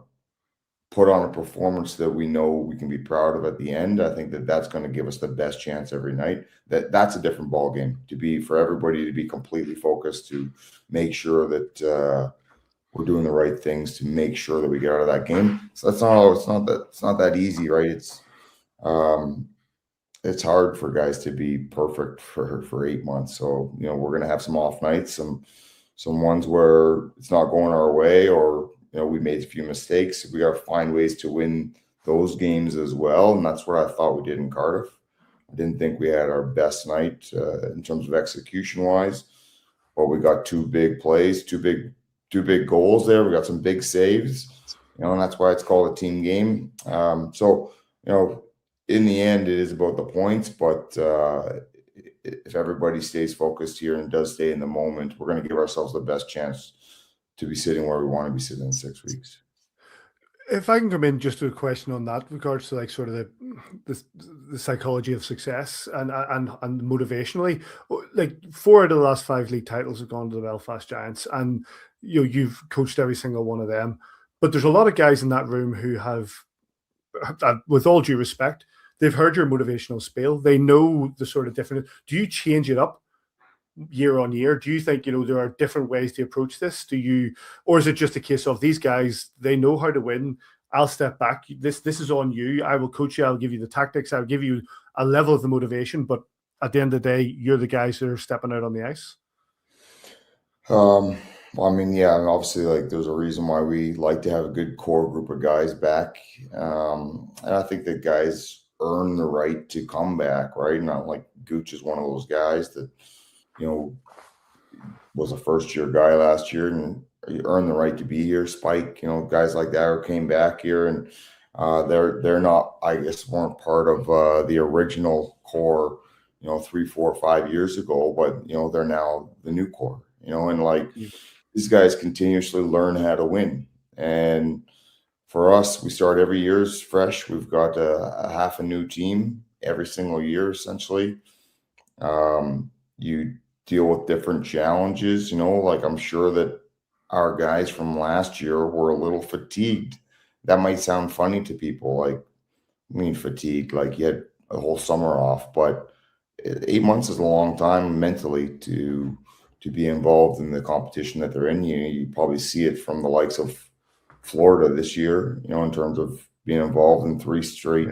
put on a performance that we know we can be proud of at the end. I think that's going to give us the best chance every night. That's a different ball game for everybody to be completely focused, to make sure that we're doing the right things to make sure that we get out of that game. So it's not that easy, right? It's hard for guys to be perfect for 8 months. So, we're going to have some off nights, some ones where it's not going our way, or, we made a few mistakes. We got to find ways to win those games as well. And that's what I thought we did in Cardiff. I didn't think we had our best night in terms of execution wise, but we got two big plays, two big goals there. We got some big saves, and that's why it's called a team game. So, in the end, it is about the points, but if everybody stays focused here and does stay in the moment, we're going to give ourselves the best chance to be sitting where we want to be sitting in 6 weeks.
If I can come in just to a question on that, regards to like sort of the psychology of success and motivationally, like 4 out of the last 5 league titles have gone to the Belfast Giants, and you've coached every single one of them. But there's a lot of guys in that room who have, with all due respect, they've heard your motivational spiel. They know the sort of different. Do you change it up year on year? Do you think there are different ways to approach this? Or is it just a case of these guys, they know how to win? I'll step back. This is on you. I will coach you. I'll give you the tactics. I'll give you a level of the motivation. But at the end of the day, you're the guys that are stepping out on the ice.
Well, I mean, yeah, and obviously, like, there's a reason why we like to have a good core group of guys back, and I think that guys earn the right to come back, right? Not like Gooch is one of those guys that was a first-year guy last year and you earned the right to be here. Spike, guys like that came back here, and they're not, I guess, weren't part of the original core, 3, 4, 5 years ago, but they're now the new core, and like these guys continuously learn how to win. And for us, we start every year as fresh. We've got a half a new team every single year, essentially. You deal with different challenges, like I'm sure that our guys from last year were a little fatigued. That might sound funny to people, like, I mean, fatigued, like you had a whole summer off, but 8 months is a long time mentally to be involved in the competition that they're in. You probably see it from the likes of Florida this year, in terms of being involved in 3 straight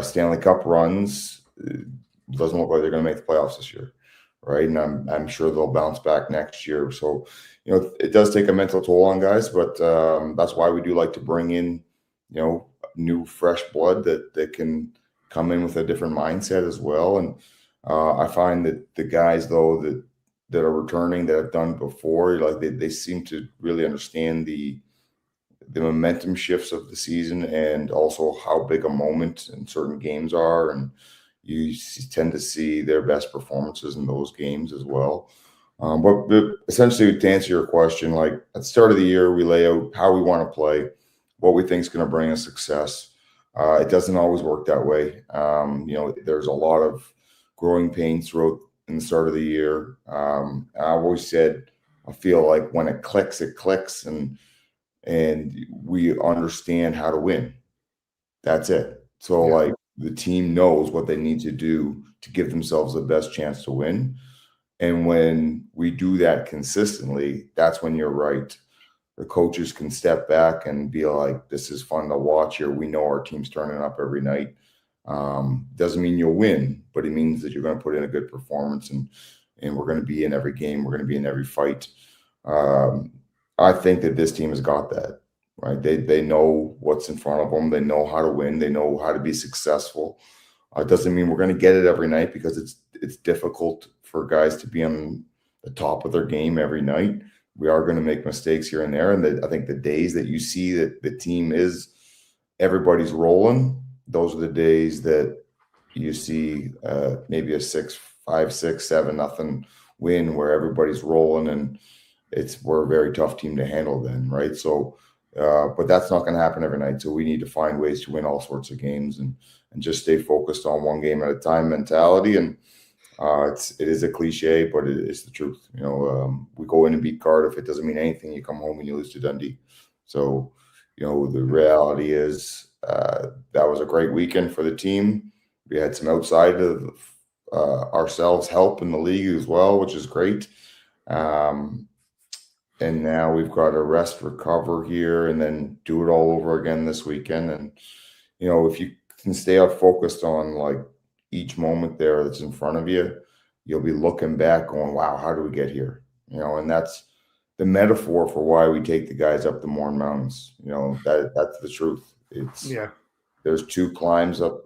Stanley Cup runs. It doesn't look like they're going to make the playoffs this year, right? And I'm sure they'll bounce back next year. So, it does take a mental toll on guys, but that's why we do like to bring in, new fresh blood that can come in with a different mindset as well. And I find that the guys, though, that are returning, that have done it before, like they seem to really understand the momentum shifts of the season and also how big a moment in certain games are. And you tend to see their best performances in those games as well. But essentially, to answer your question, like at the start of the year, we lay out how we want to play, what we think is going to bring us success. It doesn't always work that way. There's a lot of growing pains throughout in the start of the year. I've always said, I feel like when it clicks, and we understand how to win. That's it. So like the team knows what they need to do to give themselves the best chance to win. And when we do that consistently, that's when you're right. The coaches can step back and be like, this is fun to watch here. We know our team's turning up every night. Doesn't mean you'll win, but it means that you're going to put in a good performance, and we're going to be in every game. We're going to be in every fight. I think that this team has got that, right? They know what's in front of them. They know how to win. They know how to be successful. It doesn't mean we're going to get it every night, because it's difficult for guys to be on the top of their game every night. We are going to make mistakes here and there. And I think the days that you see that the team is, everybody's rolling, those are the days that you see maybe a 5-6-7-0 win where everybody's rolling, and we're a very tough team to handle then, right? So, but that's not going to happen every night. So we need to find ways to win all sorts of games and just stay focused on one game at a time mentality. And it is a cliche, but it is the truth. We go in and beat Cardiff. It doesn't mean anything. You come home and you lose to Dundee. So, the reality is that was a great weekend for the team. We had some outside of ourselves help in the league as well, which is great. And now we've got to rest, recover here, and then do it all over again this weekend. And, if you can stay out focused on like each moment there that's in front of you, you'll be looking back going, wow, how do we get here? And that's the metaphor for why we take the guys up the Mourne Mountains. That's the truth. There's 2 climbs up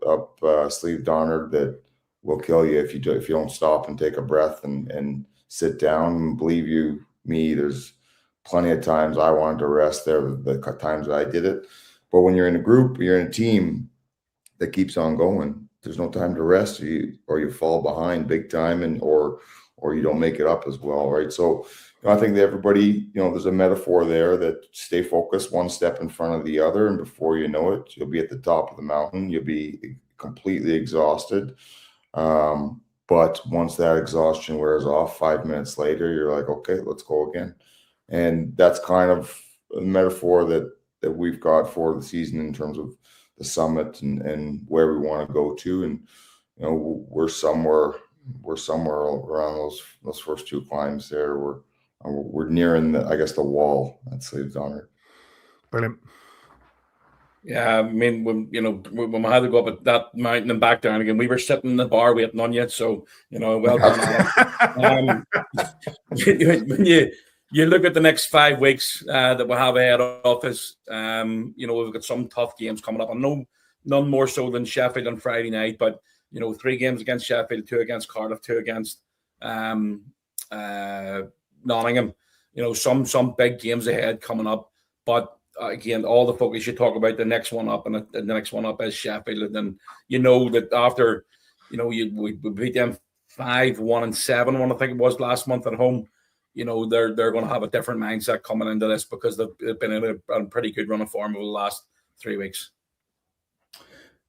Slieve Donard that will kill you if you don't stop and take a breath and sit down. And believe me, there's plenty of times I wanted to rest there, the times that I did it. But when you're in a group, you're in a team that keeps on going, there's no time to rest, or you fall behind big time, or you don't make it up as well, right? So I think that everybody, there's a metaphor there that stay focused, one step in front of the other, and before you know it, you'll be at the top of the mountain. You'll be completely exhausted. But once that exhaustion wears off, 5 minutes later, you're like, okay, let's go again. And that's kind of a metaphor that we've got for the season in terms of the summit and where we want to go to. And, we're somewhere around those first 2 climbs there. We're nearing the wall at Slieve Donard.
Brilliant.
Yeah, I mean, when we had to go up at that mountain and back down again, we were sitting in the bar waiting on you. So, well done. When you look at the next 5 weeks that we'll have ahead of us, we've got some tough games coming up. I know none more so than Sheffield on Friday night, but 3 games against Sheffield, 2 against Cardiff, 2 against Nottingham. Some big games ahead coming up. But again, all the focus you talk about the next one up, and the next one up is Sheffield. And then that after we beat them 5-1-7, I think it was last month at home. They're going to have a different mindset coming into this because they've been in a pretty good run of form over the last 3 weeks.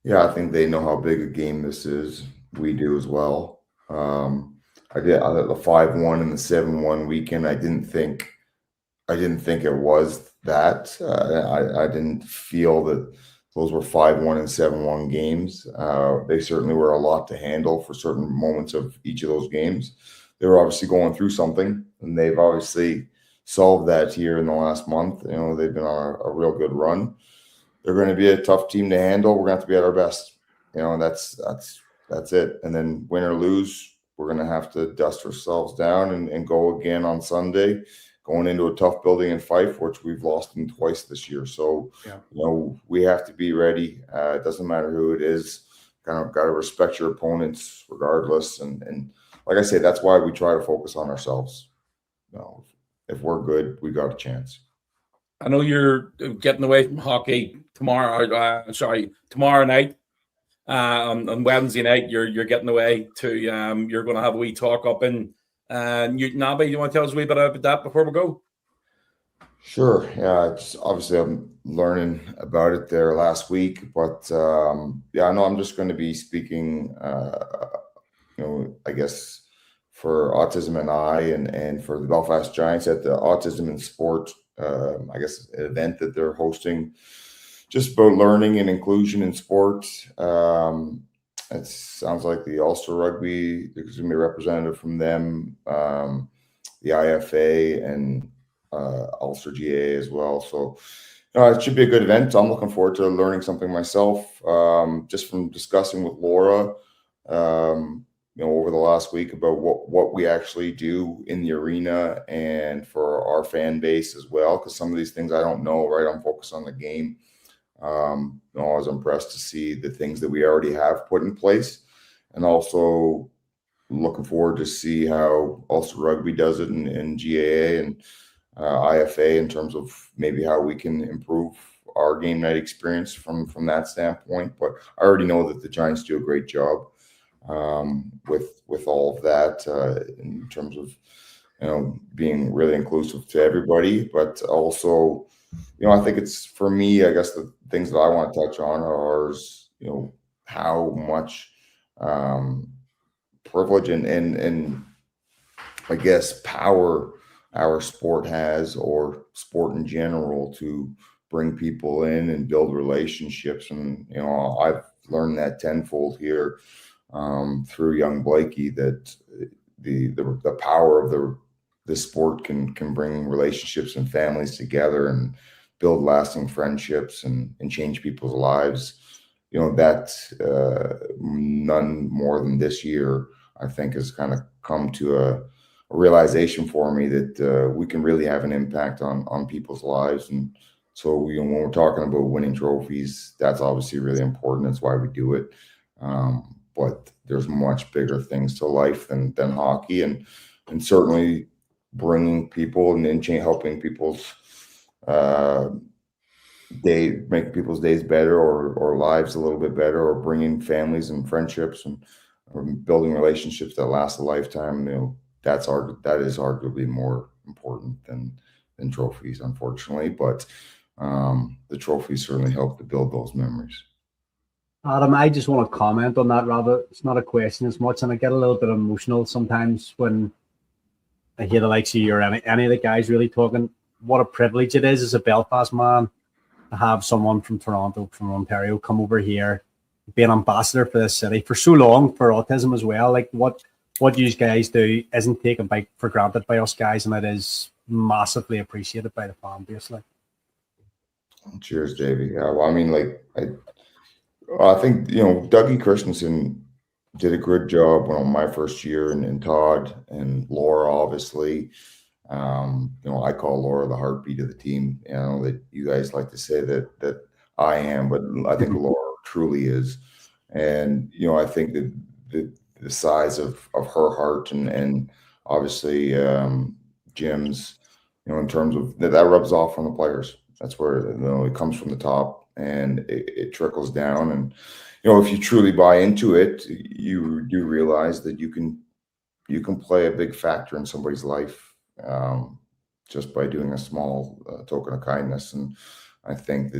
Yeah, I think they know how big a game this is. We do as well. I did the 5-1 and the 7-1 weekend. I didn't think it was that. I didn't feel that those were 5-1 and 7-1 games. They certainly were a lot to handle for certain moments of each of those games. They were obviously going through something, and they've obviously solved that here in the last month. They've been on a real good run. They're going to be a tough team to handle. We're going to have to be at our best. And that's it. And then win or lose, we're going to have to dust ourselves down and go again on Sunday, going into a tough building in Fife, which we've lost them twice this year. So, we have to be ready. It doesn't matter who it is. Kind of got to respect your opponents regardless. And like I say, that's why we try to focus on ourselves. If we're good, we got a chance.
I know you're getting away from hockey tomorrow night. On Wednesday night, you're getting away to. You're going to have a wee talk up in Newton Abbey. You want to tell us a wee bit about that before we go?
Sure. Yeah, it's obviously I'm learning about it there last week, but I know I'm just going to be speaking. I guess for Autism and I, and for the Belfast Giants at the Autism and Sport. Event that they're hosting, just about learning and inclusion in sport. It sounds like the Ulster Rugby, there's going to be a representative from them, the IFA, and Ulster GA as well. So it should be a good event. I'm looking forward to learning something myself, just from discussing with Laura over the last week about what we actually do in the arena and for our fan base as well. Because some of these things I don't know, right? I'm focused on the game. I was impressed to see the things that we already have put in place, and also looking forward to see how Ulster Rugby does it in GAA and IFA in terms of maybe how we can improve our game night experience from that standpoint. But I already know that the Giants do a great job with all of that in terms of being really inclusive to everybody, but also I think it's, for me, I guess the things that I want to touch on are how much privilege and I guess power our sport has, or sport in general, to bring people in and build relationships. And I've learned that tenfold here through young Blakey, that the power of the sport can bring relationships and families together and build lasting friendships and change people's lives. that none more than this year, I think, has kind of come to a realization for me that we can really have an impact on people's lives. And so, when we're talking about winning trophies, that's obviously really important. That's why we do it. But there's much bigger things to life than hockey, and certainly bringing people and then helping people's making people's days better or lives a little bit better, or bringing families and friendships and or building relationships that last a lifetime. That is arguably more important than trophies, unfortunately. But the trophies certainly help to build those memories.
Adam, I just want to comment on that, Robert. It's not a question as much, and I get a little bit emotional sometimes when I hear the likes of you or any of the guys really talking. What a privilege it is as a Belfast man to have someone from Toronto, from Ontario, come over here, be an ambassador for this city for so long, for autism as well. Like what you guys do isn't taken for granted by us guys, and it is massively appreciated by the fan base. Like,
cheers, Davey. Yeah, well, I mean, I think Dougie Christensen did a good job on my first year, and Todd and Laura, obviously. I call Laura the heartbeat of the team. That you guys like to say that I am, but I think Laura truly is. And I think that the size of her heart and obviously Jim's, in terms of that rubs off on the players. That's where it comes from the top and it trickles down. And if you truly buy into it, you do realize that you can play a big factor in somebody's life. Just by doing a small token of kindness. And I think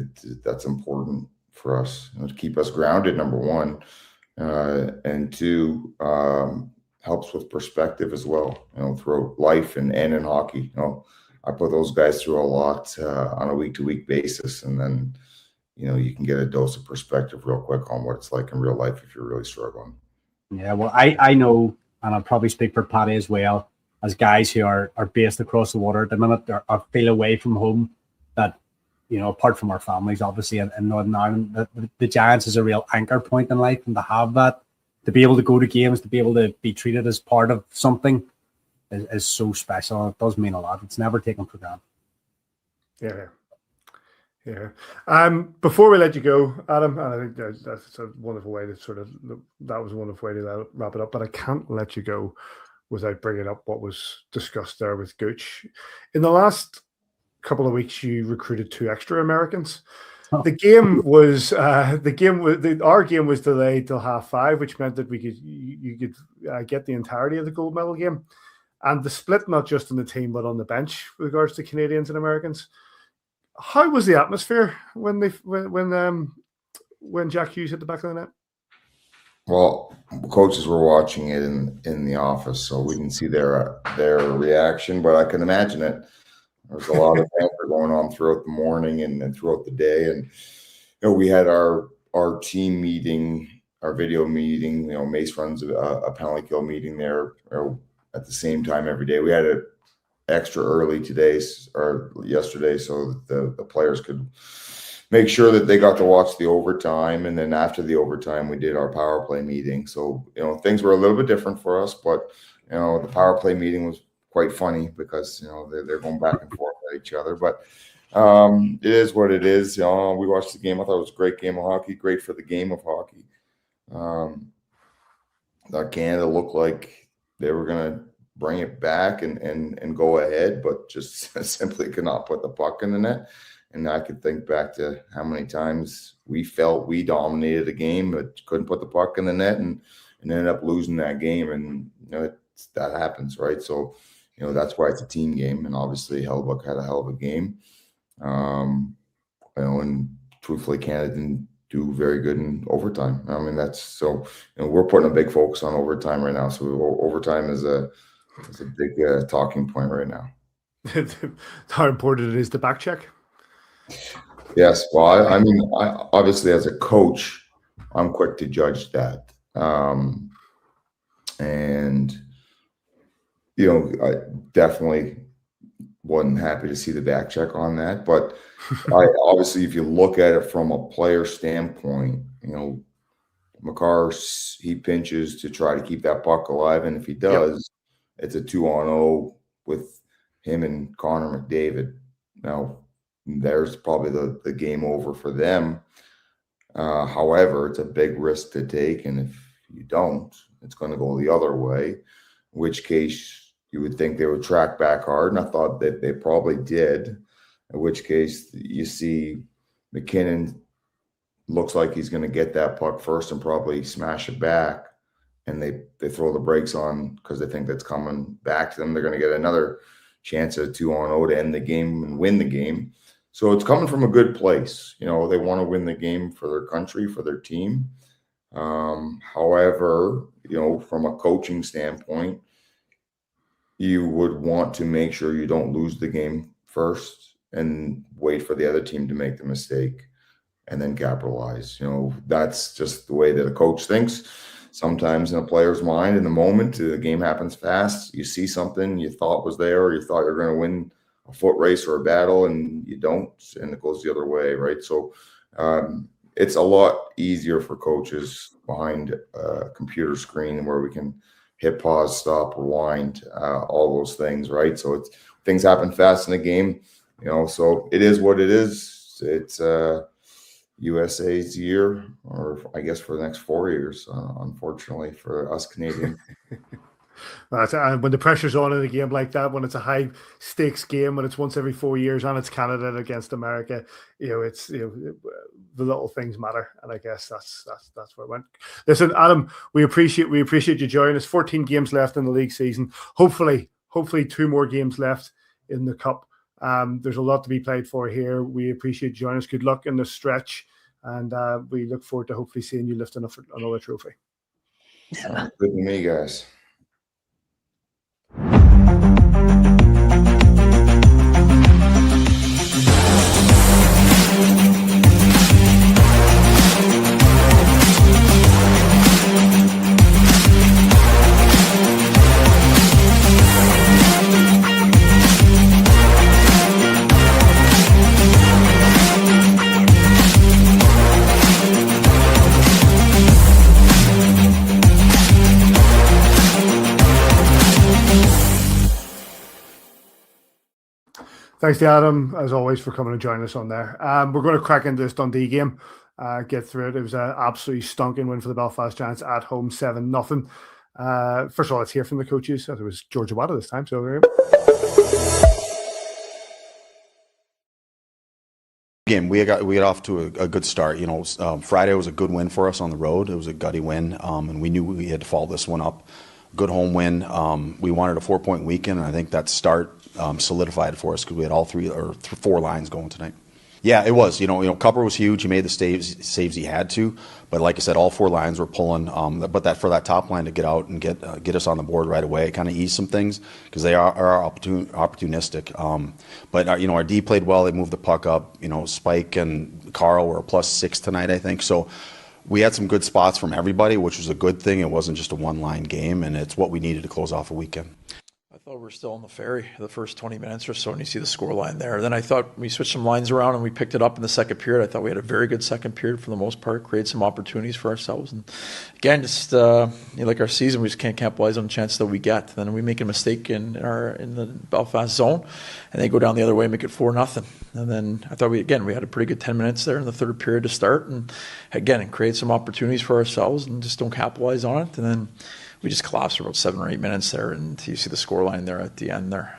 that's important for us to keep us grounded, number one, and two, helps with perspective as well, throughout life and in hockey. I put those guys through a lot on a week-to-week basis, and then you can get a dose of perspective real quick on what it's like in real life if you're really struggling.
Yeah, well, I know, and I'll probably speak for Paddy as well, as guys who are based across the water at the minute, or feel away from home, that, apart from our families, obviously, in Northern Ireland, the Giants is a real anchor point in life, and to have that, to be able to go to games, to be able to be treated as part of something is so special. It does mean a lot. It's never taken for granted.
Yeah. Before we let you go, Adam, and I think that's a wonderful way to that was a wonderful way to wrap it up, but I can't let you go without bringing up what was discussed there with Gooch. In the last couple of weeks, you recruited 2 extra Americans.
Oh.
The game was our game was delayed till 5:30, which meant that you could get the entirety of the gold medal game, and the split not just in the team but on the bench with regards to Canadians and Americans. How was the atmosphere when Jack Hughes hit the back of the net?
Well, coaches were watching it in the office, so we didn't see their reaction, but I can imagine it. There was a lot of banter going on throughout the morning and throughout the day. And we had our team meeting, our video meeting. Mace runs a penalty kill meeting there at the same time every day. We had it extra early yesterday, so that the players could make sure that they got to watch the overtime. And then after the overtime, we did our power play meeting. So, things were a little bit different for us, but, the power play meeting was quite funny because, they're going back and forth at each other. But it is what it is. We watched the game. I thought it was a great game of hockey, great for the game of hockey. Canada looked like they were going to bring it back and go ahead, but just simply could not put the puck in the net. And I could think back to how many times we felt we dominated a game, but couldn't put the puck in the net and ended up losing that game. And that happens, right? So, that's why it's a team game. And obviously, Hellbuck had a hell of a game. And truthfully, Canada didn't do very good in overtime. I mean, that's so. We're putting a big focus on overtime right now. So overtime is a big talking point right now.
How important it is to back check.
Yes, well, I mean, obviously as a coach, I'm quick to judge that, and I definitely wasn't happy to see the back check on that. But obviously, if you look at it from a player standpoint, Makar, he pinches to try to keep that puck alive, and if he does, it's a 2-on-0 with him and Connor McDavid. Now, there's probably the game over for them. However, it's a big risk to take, and if you don't, it's going to go the other way, in which case you would think they would track back hard, and I thought that they probably did, in which case you see McKinnon looks like he's going to get that puck first and probably smash it back, and they throw the brakes on because they think that's coming back to them. They're going to get another chance at 2-on-0 to end the game and win the game. So it's coming from a good place. They want to win the game for their country, for their team. However, from a coaching standpoint, you would want to make sure you don't lose the game first and wait for the other team to make the mistake and then capitalize. That's just the way that a coach thinks. Sometimes in a player's mind, in the moment, the game happens fast. You see something you thought was there, or you thought you're going to win a foot race or a battle, and you don't, and it goes the other way, right? So it's a lot easier for coaches behind a computer screen where we can hit pause, stop, rewind, all those things, right? So things happen fast in the game, so it is what it is. It's USA's year, or I guess for the next 4 years, unfortunately for us Canadians.
When the pressure's on in a game like that, when it's a high stakes game, when it's once every 4 years and it's Canada against America, it's the little things matter, and I guess that's where it went. Listen, Adam, we appreciate you joining us. 14 games left in the league season. Hopefully 2 more games left in the cup. There's a lot to be played for here. We appreciate you joining us. Good luck in the stretch, and we look forward to hopefully seeing you lift another trophy.
Good to me, guys.
Thanks to Adam, as always, for coming and joining us on there. We're going to crack into this Dundee game, get through it. It was an absolutely stonking win for the Belfast Giants at home, 7-0. First of all, let's hear from the coaches. It was George Awada this time. So
game, we got off to a good start. Friday was a good win for us on the road. It was a gutty win, and we knew we had to follow this one up. Good home win. We wanted a 4-point weekend, and I think that start solidified for us because we had all 3 or 4 lines going tonight. Yeah, it was. Cupper was huge. He made the saves he had to, but like I said, all 4 lines were pulling. But for that top line to get out and get us on the board right away, it kind of eased some things because they are opportunistic. But our D played well. They moved the puck up. Spike and Carl were a +6 tonight, I think. So we had some good spots from everybody, which was a good thing. It wasn't just a one-line game, and it's what we needed to close off a weekend.
I thought we were still on the ferry the first 20 minutes or so, and you see the score line there. Then I thought we switched some lines around and we picked it up in the second period. I thought we had a very good second period for the most part, created some opportunities for ourselves. And again, just like our season, we just can't capitalize on the chances that we get. Then we make a mistake in the Belfast zone, and they go down the other way and make it 4-0. And then I thought we had a pretty good 10 minutes there in the third period to start, and again, create some opportunities for ourselves and just don't capitalize on it. And then we just collapsed for about 7 or 8 minutes there, and you see the score line there at the end there.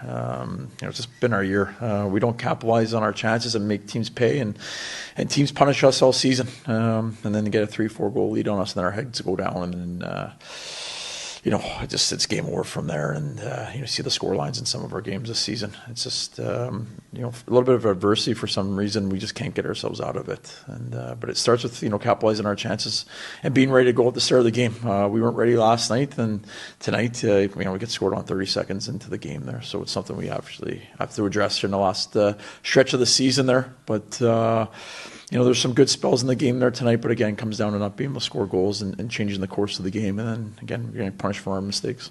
It's just been our year. We don't capitalize on our chances and make teams pay, and teams punish us all season. And then they get a 3-4 goal lead on us, and then our heads go down, and then it's game over from there. And you see the score lines in some of our games this season. It's just a little bit of adversity for some reason. We just can't get ourselves out of it. And but it starts with capitalizing our chances and being ready to go at the start of the game. We weren't ready last night, and tonight we get scored on 30 seconds into the game there. So it's something we actually have to address in the last stretch of the season there. But there's some good spells in the game there tonight, but again, it comes down to not being able to score goals and changing the course of the game. And then again, we're getting punished for our mistakes.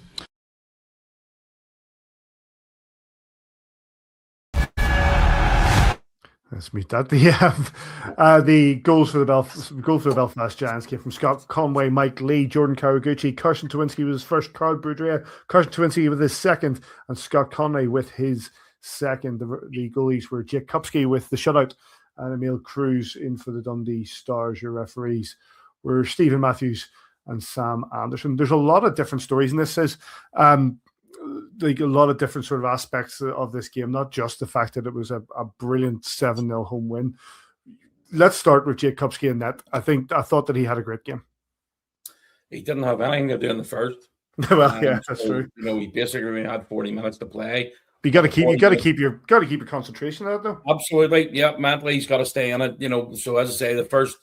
Let's meet that. The goals for the Belfast Giants came from Scott Conway, Mike Lee, Jordan Kawaguchi, Carson Towinski with his first, Carl Boudreau, Carson Towinski with his second, and Scott Conway with his second. The goalies were Jake Kupski with the shutout and Emil Cruz in for the Dundee Stars. Your referees were Stephen Matthews and Sam Anderson. There's a lot of different stories in this. Says like a lot of different sort of aspects of this game, not just the fact that it was a brilliant 7-0 home win. Let's start with Jake Kupski in net. I thought that he had a great game.
He didn't have anything to do in the first.
Well, yeah, that's true.
He basically had 40 minutes to play.
But you got to keep your concentration out though.
Absolutely, yeah. Mentally, he's got to stay in it. So as I say, the first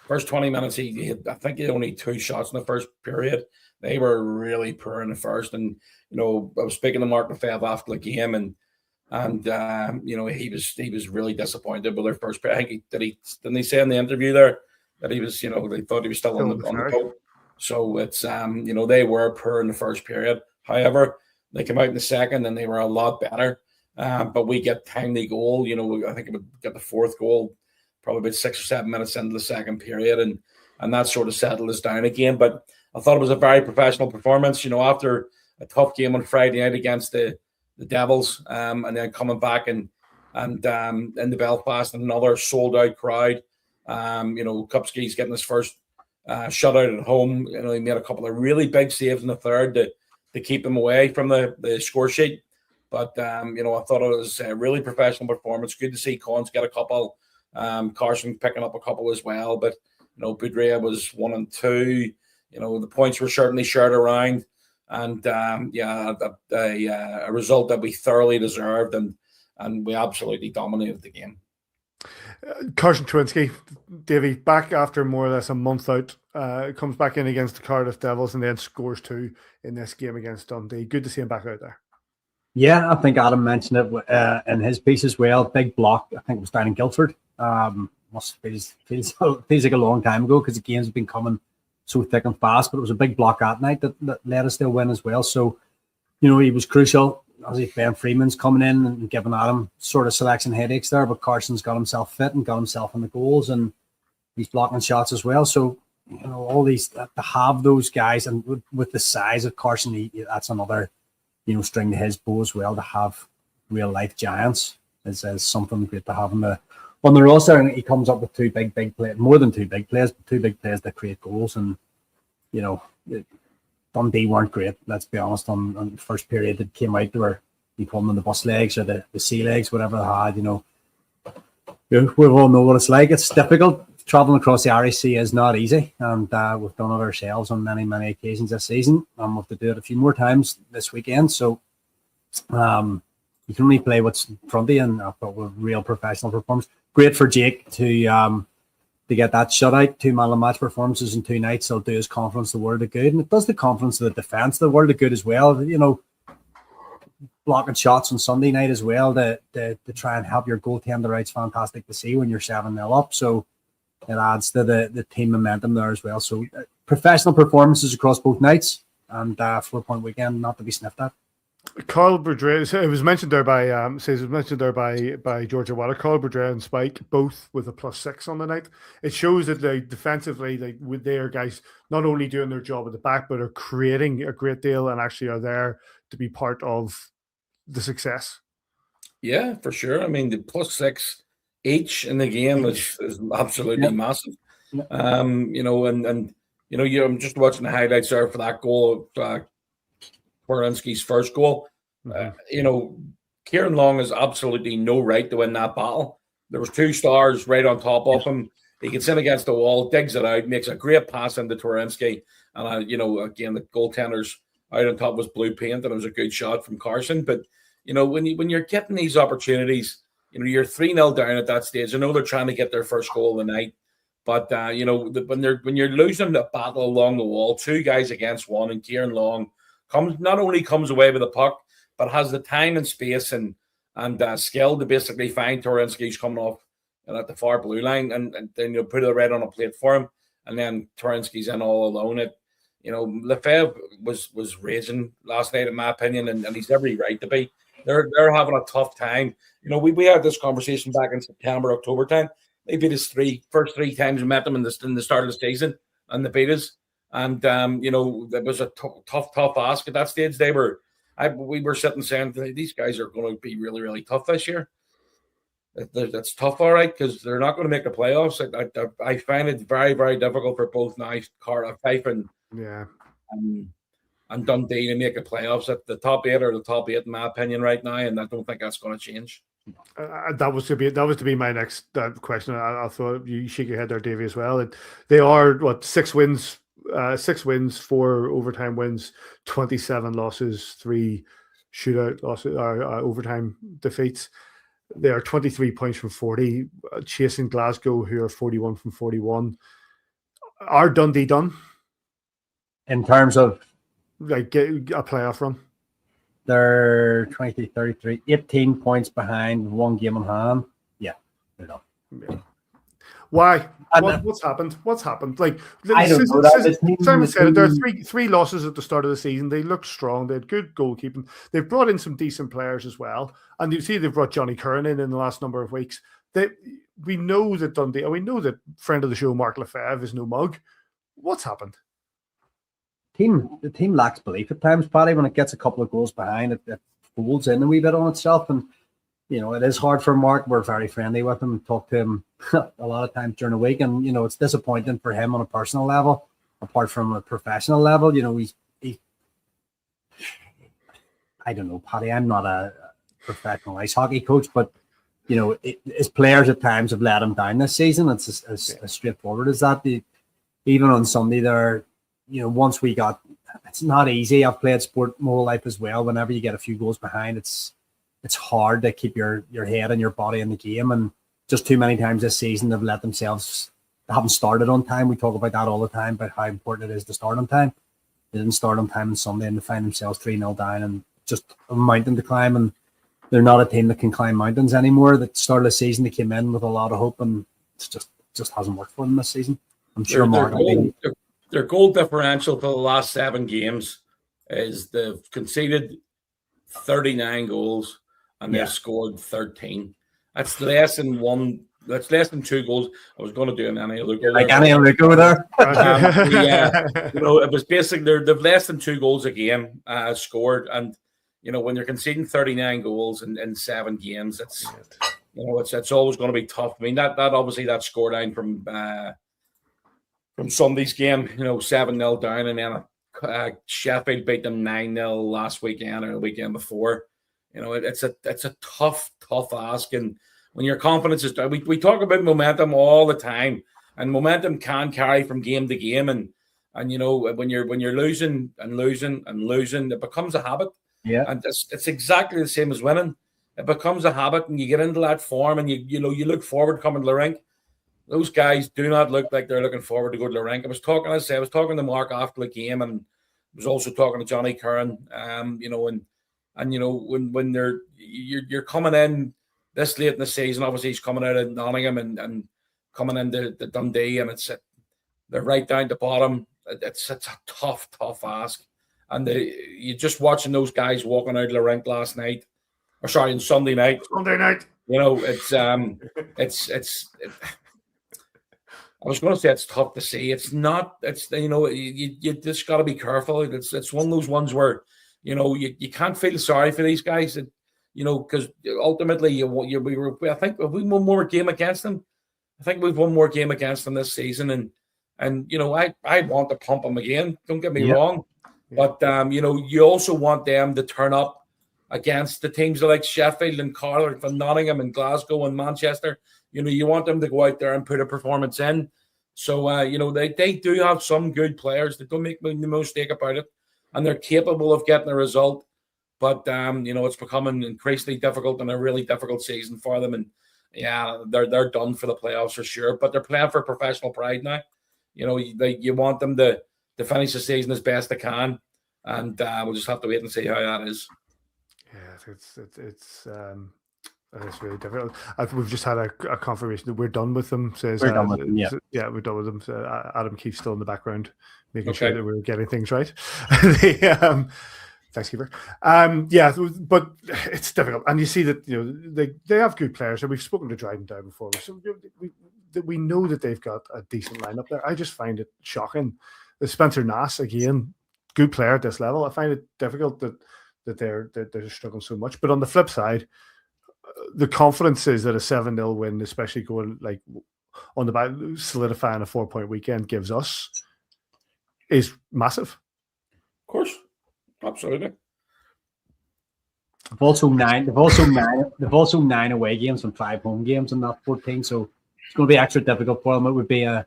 20 minutes, he had, I think he had only 2 shots in the first period. They were really poor in the first, and I was speaking to Mark Lefebvre after the game, and he was really disappointed with their first period. I think didn't he say in the interview there that he was, they thought he was still on the boat. So it's they were poor in the first period. However, they came out in the second and they were a lot better. But we get timely goal. I think we got the fourth goal probably about 6 or 7 minutes into the second period, and that sort of settled us down again. But I thought it was a very professional performance. After a tough game on Friday night against the Devils, and then coming back and in the Belfast and another sold out crowd. Kupski's getting his first shutout at home. He made a couple of really big saves in the third to keep him away from the score sheet. But I thought it was a really professional performance. Good to see Cons get a couple. Carson picking up a couple as well. But Boudreau was 1 and 2. The points were certainly shared around, and a result that we thoroughly deserved, and we absolutely dominated the game.
Carson Towinski, Davy, back after more or less a month out, comes back in against the Cardiff Devils and then scores 2 in this game against Dundee. Good to see him back out there.
Yeah, I think Adam mentioned it in his piece as well. Big block, I think it was down in Guildford. Feels like a long time ago because the games have been coming so thick and fast, but it was a big block that night that led us to a win as well. So, he was crucial. Obviously, Ben Freeman's coming in and giving Adam sort of selection headaches there, but Carson's got himself fit and got himself in the goals, and he's blocking shots as well. So, all these, to have those guys, and with the size of Carson, that's another, string to his bow as well, to have real life giants is something great to have on the roster. And he comes up with 2 big players, more than 2 big players, but 2 big players that create goals. And, Dundee weren't great, let's be honest. On the first period that came out, you call them the bus legs or the sea legs, whatever they had, we all know what it's like. It's difficult. Traveling across the Irish Sea is not easy, and we've done it ourselves on many occasions this season, and we'll have to do it a few more times this weekend. So you can only play what's in front of you, and I thought with real professional performance. Great for Jake to get that shutout, 2 man of the match performances in 2 nights. It'll do his confidence the world of good, and it does the confidence of the defence the world of good as well. Blocking shots on Sunday night as well to try and help your goaltender out. It's fantastic to see when you're 7-0 up. So it adds to the team momentum there as well. So professional performances across both nights, and 4-point weekend not to be sniffed at.
Carl Boudreau, it was mentioned there by Georgia Water. Carl Boudreau and Spike both with a +6 on the night. It shows that defensively, with their guys not only doing their job at the back, but are creating a great deal and actually are there to be part of the success.
Yeah, for sure. I mean, the +6 each in the game is absolutely massive. Yep. I'm just watching the highlights there for that goal. Twarynski's first goal. Kieran Long has absolutely no right to win that battle. There was 2 stars right on top of him. He gets in against the wall, digs it out, makes a great pass into Twarynski. And, again, the goaltender's out on top was blue paint, and it was a good shot from Carson. But, when you're getting these opportunities, you're 3-0 down at that stage. I know they're trying to get their first goal of the night. But, when you're losing the battle along the wall, 2 guys against 1, and Kieran Long not only comes away with the puck, but has the time and space and skill to basically find Twarynski's coming off at the far blue line, and then put it right on a plate for him, and then Twarynski's in all alone. Lefebvre was raging last night, in my opinion, and he's every right to be. they're having a tough time. You know, we had this conversation back in September, October time. They beat us first three times we met them in the start of the season, and they beat us. And you know, it was a tough ask at that stage. We were sitting saying these guys are going to be really, really tough this year. That's tough, all right, because they're not going to make the playoffs. I find it very, very difficult for both now, Fife and Dundee to make the playoffs. At the top 8 or the top 8, in my opinion, right now, and I don't think that's going to change.
That was to be my next question. I thought you shake your head there, Davy, as well. They are 6 wins, 4 overtime wins, 27 losses, 3 shootout losses, overtime defeats. They are 23 points from 40, chasing Glasgow, who are 41 from 41. Are Dundee done
in terms of
like get a playoff run?
They're 23, 33, 18 points behind, 1 game in hand. Yeah, they're done.
Yeah. Why? What's happened? What's happened? Like
I don't know.
Simon said there are three losses at the start of the season. They looked strong. They had good goalkeeping. They've brought in some decent players as well. And you see they've brought Johnny Curran in the last number of weeks. We know that Dundee, and we know that friend of the show, Mark Lefebvre, is no mug. What's happened?
The team lacks belief at times, Paddy. When it gets a couple of goals behind, it folds in a wee bit on itself. And you know, it is hard for Mark. We're very friendly with him, talk to him a lot of times during the week. And, you know, it's disappointing for him on a personal level, apart from a professional level. You know, I don't know, Paddy, I'm not a professional ice hockey coach, but, you know, his players at times have let him down this season. It's as straightforward as that. Even on Sunday there, you know, once we got, it's not easy. I've played sport my whole life as well. Whenever you get a few goals behind, it's hard to keep your head and your body in the game. And just too many times this season, they haven't started on time. We talk about that all the time, about how important it is to start on time. They didn't start on time on Sunday and they find themselves 3-0 down and just a mountain to climb. And they're not a team that can climb mountains anymore. At the start of the season, they came in with a lot of hope and it just hasn't worked for them this season. I'm sure
their goal differential for the last 7 games is they've conceded 39 goals. And they've scored 13. That's less than 2 goals. I was going to do an Annie Lugo.
Like Annie Lugo there.
You know, it was basically they've less than 2 goals a game scored. And, you know, when you're conceding 39 goals in 7 games, it's always going to be tough. I mean, that obviously that scoreline from Sunday's game, you know, 7-0 down, and then Sheffield beat them 9-0 last weekend or the weekend before. You know, it's a tough ask, and when your confidence is down, we talk about momentum all the time, and momentum can carry from game to game, and you know when you're losing, it becomes a habit.
Yeah,
and it's exactly the same as winning. It becomes a habit, and you get into that form, and you look forward coming to the rink. Those guys do not look like they're looking forward to go to the rink. I was talking to Mark after the game, and I was also talking to Johnny Curran. You know, and you know when you're coming in this late in the season, obviously he's coming out of Nottingham and coming into the Dundee, and they're right down the bottom. It's a tough ask, and you're just watching those guys walking out of the rink on Sunday night. You know, I was going to say it's tough to see. It's not. It's, you know, you just got to be careful. It's one of those ones where, you know, you can't feel sorry for these guys. You know, because ultimately I think we won more game against them. I think we've won more game against them this season, and you know, I want to pump them again. Don't get me wrong, but you know, you also want them to turn up against the teams like Sheffield and Cardiff and Nottingham and Glasgow and Manchester. You know, you want them to go out there and put a performance in. So, you know, they do have some good players. They don't make no mistake about it. And they're capable of getting a result. But, you know, it's becoming increasingly difficult and a really difficult season for them. And, yeah, they're done for the playoffs for sure. But they're playing for professional pride now. You know, you want them to finish the season as best they can. And we'll just have to wait and see how that is.
Yeah, it's really difficult. We've just had a confirmation that we're done with them. We're done with them. Yeah, we're done with them. So Adam Keefe still in the background, making sure that we're getting things right. Thanks, Keefe. Yeah, but it's difficult, and you see that they have good players, and we've spoken to Dryden Down before, so we know that they've got a decent lineup there. I just find it shocking that Spencer Nass, again, good player at this level. I find it difficult that they're struggling so much. But on the flip side, the confidence is that a 7-0 win, especially going like on the back, solidifying a 4-point weekend gives us, is massive.
Of course. Absolutely.
They've also nine away games and 5 home games in that 14. So it's going to be extra difficult for them. It would be a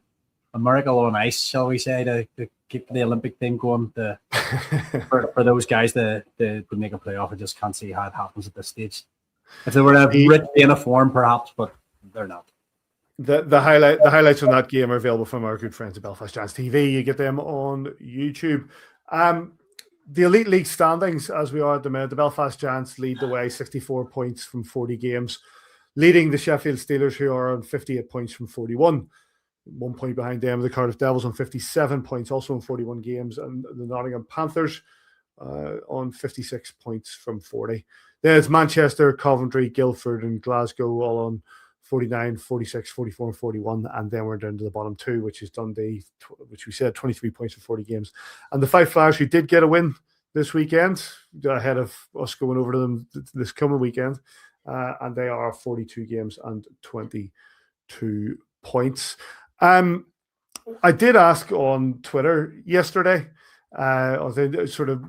miracle on ice, shall we say, to keep the Olympic thing going. For those guys to make a playoff. I just can't see how it happens at this stage. If they were in a form, perhaps, but they're not.
The highlights from that game are available from our good friends at Belfast Giants TV. You get them on YouTube. The Elite League standings, as we are at the minute, the Belfast Giants lead the way, 64 points from 40 games, leading the Sheffield Steelers, who are on 58 points from 41. 1 point behind them, the Cardiff Devils on 57 points, also in 41 games, and the Nottingham Panthers on 56 points from 40. Then it's Manchester, Coventry, Guildford, and Glasgow all on 49, 46, 44, and 41. And then we're down to the bottom two, which is Dundee, which we said 23 points for 40 games. And the Fife Flyers, who did get a win this weekend, ahead of us going over to them this coming weekend. And they are 42 games and 22 points. I did ask on Twitter yesterday, sort of,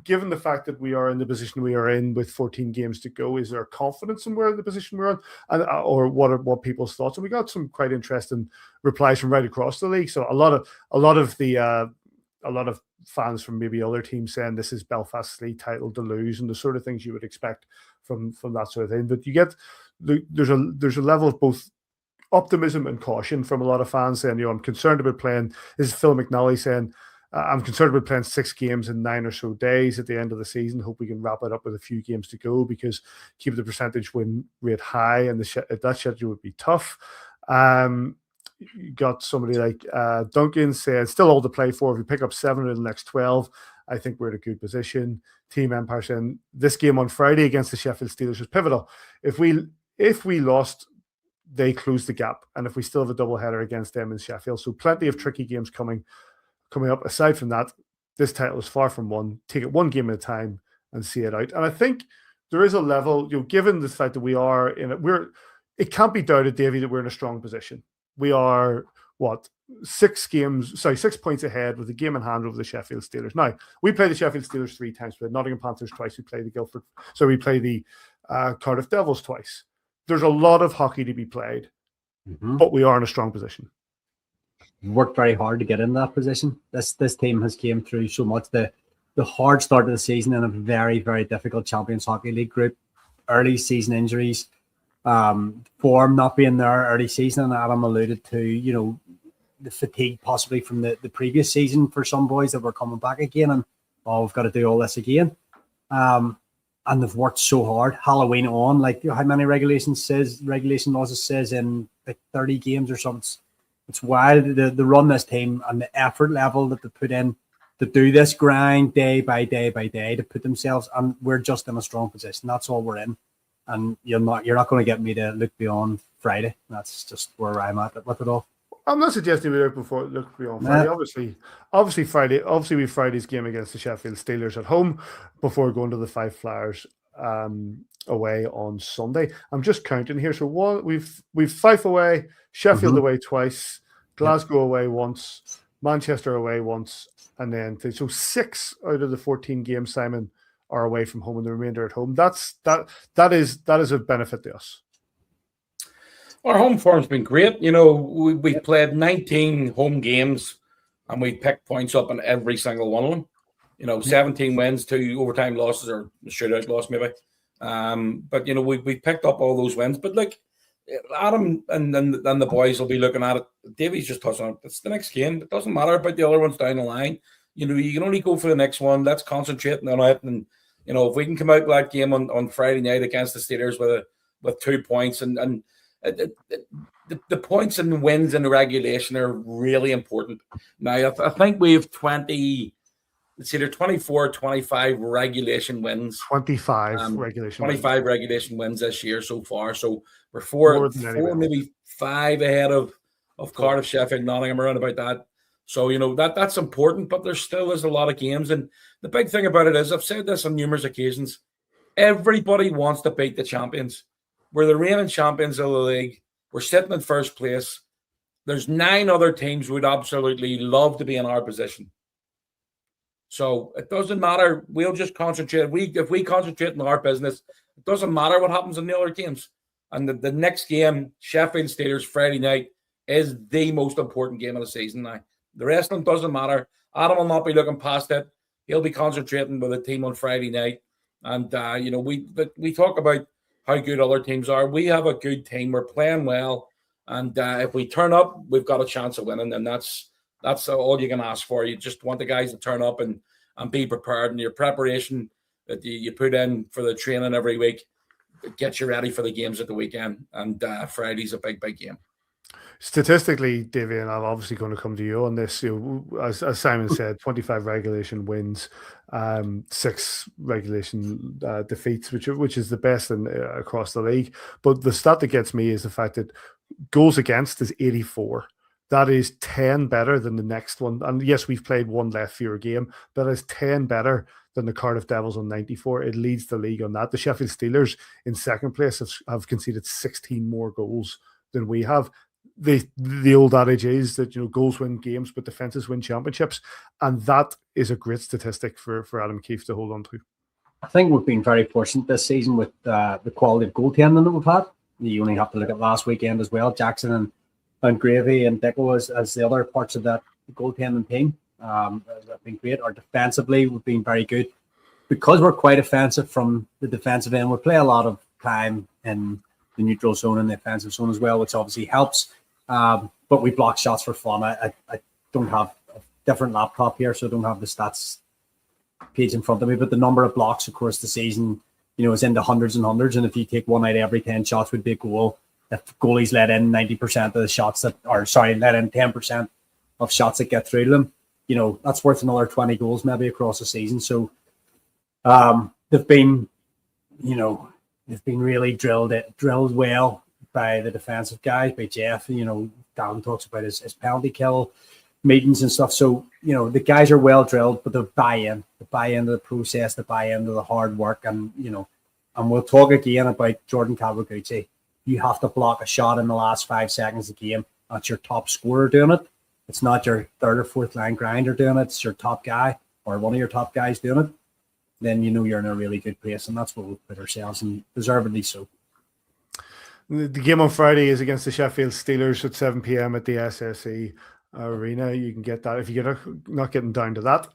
given the fact that we are in the position we are in with 14 games to go, is there confidence in where the position we're in, and or what people's thoughts? And we got some quite interesting replies from right across the league. So a lot of fans from maybe other teams saying this is Belfast's league title to lose, and the sort of things you would expect from that sort of thing. But you get there's a level of both optimism and caution from a lot of fans saying, I'm concerned about playing. This is Phil McNally saying, I'm concerned about playing 6 games in 9 or so days at the end of the season. Hope we can wrap it up with a few games to go, because keep the percentage win rate high, and that schedule would be tough. You got somebody like Duncan saying, still all to play for. If we pick up 7 in the next 12, I think we're in a good position. Team Empire saying, this game on Friday against the Sheffield Steelers is pivotal. If we lost, they close the gap, and if we still have a doubleheader against them in Sheffield, so plenty of tricky games coming up. Aside from that, this title is far from won. Take it one game at a time and see it out. And I think there is a level, given the fact that we are it can't be doubted, Davy, that we're in a strong position. We are 6 points ahead with a game in hand over the Sheffield Steelers. Now, we play the Sheffield Steelers 3 times, we play Nottingham Panthers twice, we play we play the Cardiff Devils twice. There's a lot of hockey to be played, but we are in a strong position.
Worked very hard to get in that position. This team has came through so much. The hard start of the season in a very, very difficult Champions Hockey League group, early season injuries, form not being there early season, and Adam alluded to, the fatigue possibly from the previous season for some boys that were coming back again, and we've got to do all this again. And they've worked so hard. Halloween on, like how many regulation laws says in like 30 games or something. It's wild the run this team and the effort level that they put in to do this grind day by day by day to put themselves, and we're just in a strong position. That's all we're in. And you're not going to get me to look beyond Friday. That's just where I'm at with it all.
I'm not suggesting we look beyond Friday. Obviously Friday. Obviously, we have Friday's game against the Sheffield Steelers at home before going to the Fife Flyers away on Sunday. I'm just counting here. So we've Fife away, Sheffield away twice, Glasgow away once, Manchester away once, and then so 6 out of the 14 games, Simon, are away from home, and the remainder at home. That is a benefit to us.
Our home form's been great. We played 19 home games, and we picked points up in every single one of them. 17 wins, 2 overtime losses, or a shootout loss maybe. But we picked up all those wins. But like Adam and the boys will be looking at it. Davy's just touching on it. It's the next game. It doesn't matter about the other ones down the line. You can only go for the next one. Let's concentrate on it. And if we can come out with that game on Friday night against the Steelers with 2 points and the points and the wins in the regulation are really important. Now, I think we have 20 it's either 24 or 25 regulation wins.
25 regulation
25
wins.
regulation wins this year so far. So we're
More
four,
than anybody
maybe 5 ahead of Cardiff, Sheffield, Nottingham, around about that. So, you know, that's important, but there still is a lot of games. And the big thing about it is, I've said this on numerous occasions, everybody wants to beat the champions. We're the reigning champions of the league. We're sitting in first place. There's 9 other teams who would absolutely love to be in our position. So it doesn't matter. We'll just concentrate. If we concentrate on our business, it doesn't matter what happens in the other games. And the next game, Sheffield Steelers, Friday night, is the most important game of the season now. The rest of them doesn't matter. Adam will not be looking past it. He'll be concentrating with the team on Friday night. And, you know, we talk about how good other teams are. We have a good team. We're playing well. And if we turn up, we've got a chance of winning. And that's all you can ask for. You just want the guys to turn up and be prepared. And your preparation that you put in for the training every week gets you ready for the games at the weekend. And Friday's a big, big game.
Statistically, Davy, and I'm obviously going to come to you on this. You know, as Simon said, 25 regulation wins, 6 regulation defeats, which is the best across the league. But the stat that gets me is the fact that goals against is 84. That is 10 better than the next one. And yes, we've played one less fewer game, but it's 10 better than the Cardiff Devils on 94. It leads the league on that. The Sheffield Steelers in second place have conceded 16 more goals than we have. The old adage is that, you know, goals win games, but defenses win championships, and that is a great statistic for Adam Keefe to hold on to.
I think we've been very fortunate this season with the quality of goaltending that we've had. You only have to look at last weekend as well. Jackson and Gravy and Dicko as the other parts of that goaltending team have been great. Or defensively, we've been very good because we're quite offensive from the defensive end. We play a lot of time in the neutral zone and the offensive zone as well, which obviously helps. But we block shots for fun. I don't have a different laptop here, so I don't have the stats page in front of me. But the number of blocks across the season, you know, is in the hundreds and hundreds. And if you take 1 out of every 10 shots would be a goal. If goalies let in 90% of the shots let in 10% of shots that get through to them, you know, that's worth another 20 goals maybe across the season. So they've been really drilled well by the defensive guys, by Jeff. You know, Dan talks about his penalty kill meetings and stuff. So, you know, the guys are well drilled, but they buy into the process, they buy into the hard work. And, you know, and we'll talk again about Jordan Kawaguchi. You have to block a shot in the last 5 seconds of the game. That's your top scorer doing it. It's not your third or fourth line grinder doing it. It's your top guy or one of your top guys doing it. Then you know you're in a really good place, and that's what we've put ourselves in, deservedly so.
The game on Friday is against the Sheffield Steelers at 7 p.m. at the SSE Arena. You can get that. If you're not getting down to that,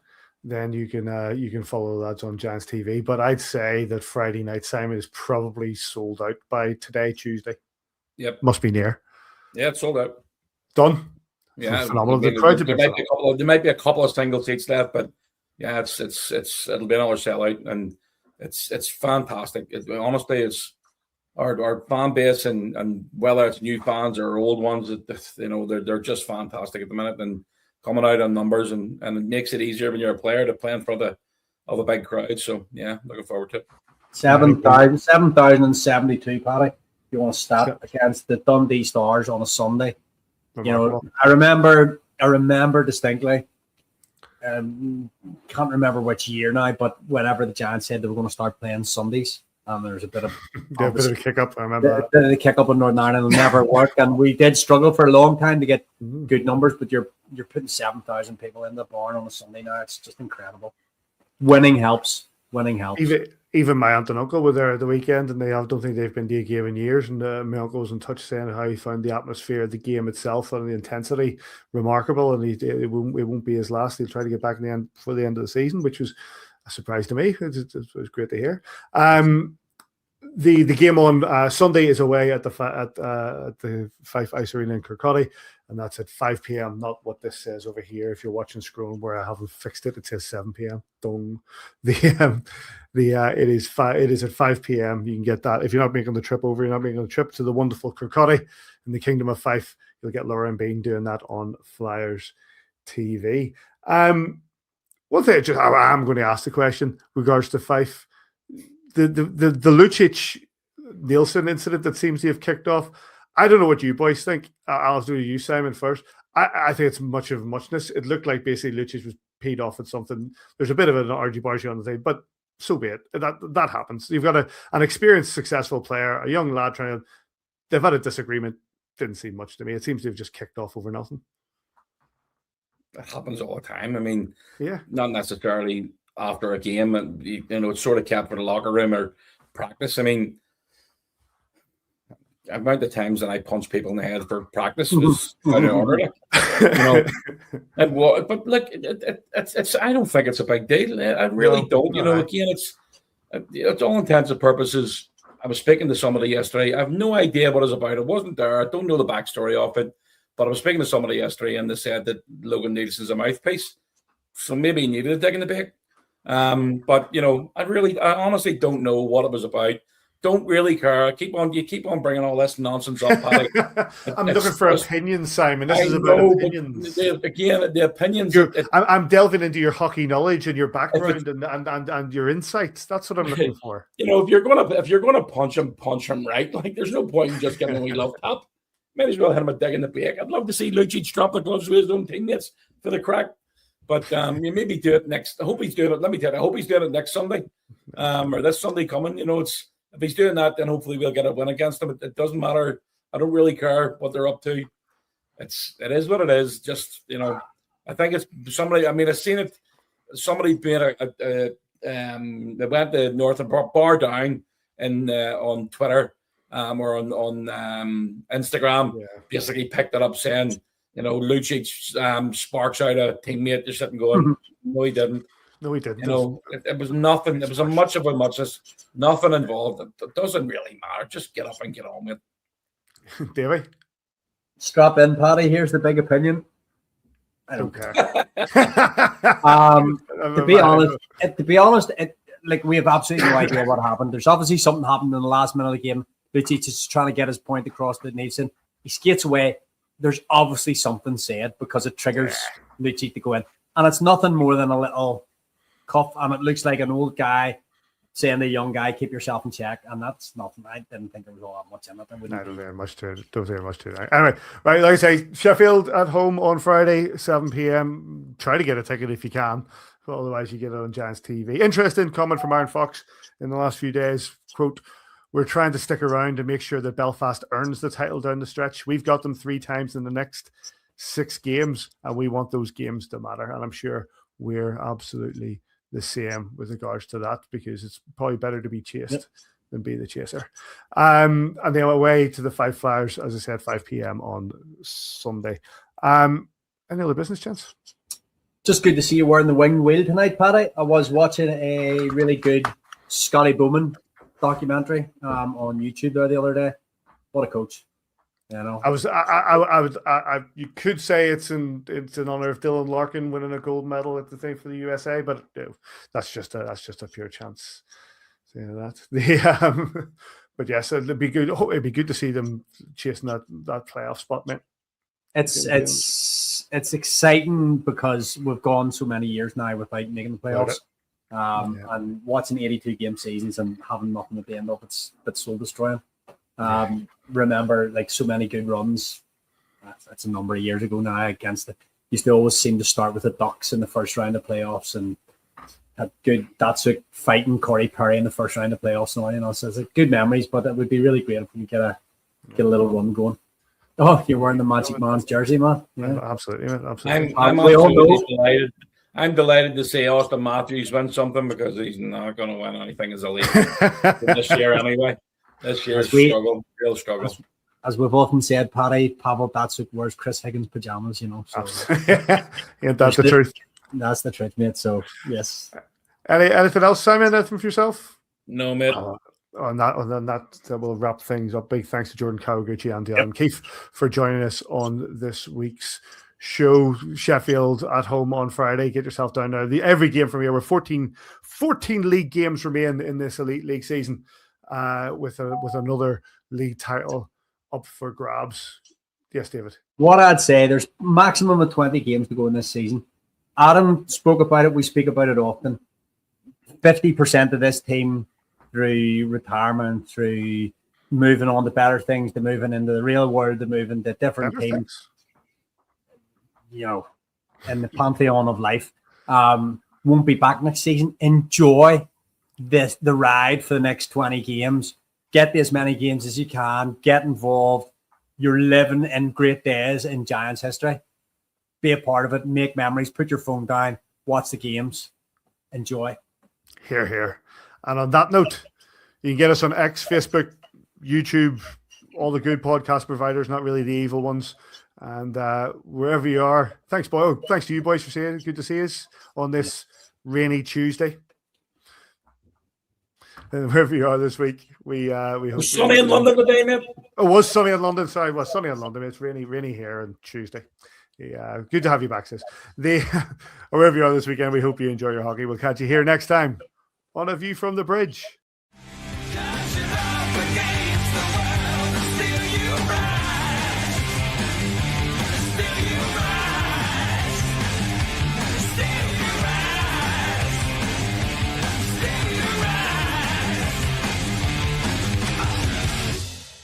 then you can follow that on Giants TV. But I'd say that Friday night, Simon, is probably sold out by today, Tuesday.
Yep.
Must be near.
Yeah, it's sold out.
Done.
Yeah,
phenomenal.
There might be a couple of single seats left, but yeah, it'll be another sellout, and it's fantastic. Honestly, it's our fan base, and whether it's new fans or old ones, you know, they're just fantastic at the minute and coming out on numbers, and it makes it easier when you're a player to play in front of a big crowd. So yeah, looking forward to it.
7,072, Paddy. You want to start against the Dundee Stars on a Sunday?
Remarkable.
You know, I remember distinctly. Can't remember which year now, but whenever the Giants said they were going to start playing Sundays, there's a bit of
a bit of a kick up. I remember that.
A bit of a kick up in Northern Ireland. It'll never work, and we did struggle for a long time to get good numbers. But you're putting 7,000 people in the barn on a Sunday now. It's just incredible. Winning helps.
Even my aunt and uncle were there at the weekend, and I don't think they've been to a game in years. And my uncle was in touch saying how he found the atmosphere of the game itself and the intensity remarkable. And it won't be his last. He'll try to get back in the end for the end of the season, which was a surprise to me. It was great to hear. The game on Sunday is away at the Fife Ice Arena in Kirkcaldy, and that's at 5 p.m. Not what this says over here. If you're watching scrolling where I haven't fixed it, it says 7 p.m. It is at 5 p.m. You can get that if you're not making the trip over. You're not making the trip to the wonderful Kirkcaldy in the Kindom of Fife. You'll get Laura and Bean doing that on Flyers TV. One thing I'm going to ask the question regards to Fife, the Lucic-Neilson incident that seems to have kicked off. I don't know what you boys think. I'll do you, Simon, first. I think it's much of muchness. It looked like basically Lucic was paid off at something. There's a bit of an argy-bargy on the thing, but so be it. That happens. You've got an experienced, successful player, a young lad trying to. They've had a disagreement. Didn't seem much to me. It seems to have just kicked off over nothing.
It happens all the time. I mean,
yeah,
not necessarily after a game, and it's sort of kept for the locker room or practice. I mean, the amount of times that I punch people in the head for practice is out of order. But look, it's. I don't think it's a big deal. I really don't. Again, it's all intents and purposes. I was speaking to somebody yesterday. I have no idea what it's about. I wasn't there. I don't know the backstory of it. But I was speaking to somebody yesterday, and they said that Logan Nielsen's a mouthpiece, so maybe he needed a dig in the back. But I honestly don't know what it was about. Don't really care. You keep on bringing all this nonsense up, Paddy.
I'm looking for opinions, Simon. This is about opinions.
The opinions.
I'm delving into your hockey knowledge and your background and your insights. That's what I'm looking for.
If you're gonna punch him right. Like, there's no point in just giving a wee love tap. Might as well hit him a dig in the back. I'd love to see Lucic drop the gloves with his own teammates for the crack. But you maybe do it next. I hope he's doing it. Let me tell you, I hope he's doing it next Sunday, or this Sunday coming. If he's doing that, then hopefully we'll get a win against them. It doesn't matter. I don't really care what they're up to. It is what it is. Just I think it's somebody. I mean, I've seen it. Somebody being they went to Northern Bar Down on Twitter. Or on Instagram, basically picked it up saying, Lucic sparks out a teammate. You're sitting going, no, he didn't.
No, he didn't.
It was nothing. It was a much of a muchness. Nothing involved. It doesn't really matter. Just get up and get on with
it. Davey?
Strap in, Paddy. Here's the big opinion. I don't care. To be honest, we have absolutely no idea what happened. There's obviously something happened in the last minute of the game. Lucic is trying to get his point across to Nielsen. He skates away. There's obviously something said because it triggers Lucic to go in. And it's nothing more than a little cuff. And it looks like an old guy saying to a young guy, keep yourself in check. And that's nothing. I didn't think there was all that much in it.
I don't hear much to it. Anyway, right, like I say, Sheffield at home on Friday, 7 p.m. Try to get a ticket if you can. But otherwise, you get it on Giants TV. Interesting comment from Aaron Fox in the last few days. Quote, we're trying to stick around to make sure that Belfast earns the title down the stretch. We've got them 3 times in the next 6 games, and we want those games to matter. And I'm sure we're absolutely the same with regards to that, because it's probably better to be chased than be the chaser. And then away to the Fife Flyers, as I said, 5 p.m. on Sunday. Any other business, chance?
Just good to see you wearing the winged wheel tonight, Paddy. I was watching a really good Scotty Bowman documentary on YouTube there the other day. What a coach!
You could say it's in honor of Dylan Larkin winning a gold medal at the thing for the USA, but that's just a pure chance saying that. But yes, it'd be good. It'd be good to see them chasing that playoff spot, mate.
It's exciting because we've gone so many years now without making the playoffs. And watching 82 game seasons and having nothing at the end of it's soul destroying. Remember, like, so many good runs. That's a number of years ago now. Against it, used to always seem to start with the Ducks in the first round of playoffs, and had good. That's like fighting Corey Perry in the first round of playoffs. Now, so it's good memories. But it would be really great if we could get a little run going. Oh, you're wearing the Magic Man's jersey, man. Yeah.
Absolutely.
I'm absolutely delighted. I'm delighted to see Austin Matthews win something, because he's not going to win anything as a league this year anyway. This year's real struggle.
As we've often said, Paddy, Pavel Datsyuk wears Chris Higgins pajamas, So
that's the truth.
That's the truth, mate. So yes.
Anything else, Simon? Anything for yourself?
No, mate.
On that will wrap things up. Big thanks to Jordan Kawaguchi and Keefe for joining us on this week's show. Sheffield at home on Friday. Get yourself down there. Every game from here. We're 14 league games remain in this Elite League season, with another league title up for grabs. Yes, David.
What I'd say, there's maximum of 20 games to go in this season. Adam spoke about it. We speak about it often. 50% of this team, through retirement, through moving on to better things, to moving into the real world, to moving to different
Better
teams,
things.
in the pantheon of life, won't be back next season. Enjoy the ride for the next 20 games. Get as many games as you can. Get involved. You're living in great days in Giants history. Be a part of it. Make memories. Put your phone down. Watch the games. Enjoy.
Here, here. And on that note, you can get us on X, Facebook, YouTube, all the good podcast providers, not really the evil ones. And wherever you are, thanks, boy. Oh, thanks to you boys for saying it. Good to see us on this rainy Tuesday. And wherever you are this week, we hope
It's sunny in London today, mate.
It was sunny in London. Sorry, it was sunny in London. It's rainy here on Tuesday. Yeah, good to have you back, sis. Wherever you are this weekend, we hope you enjoy your hockey. We'll catch you here next time on A View from the Bridge.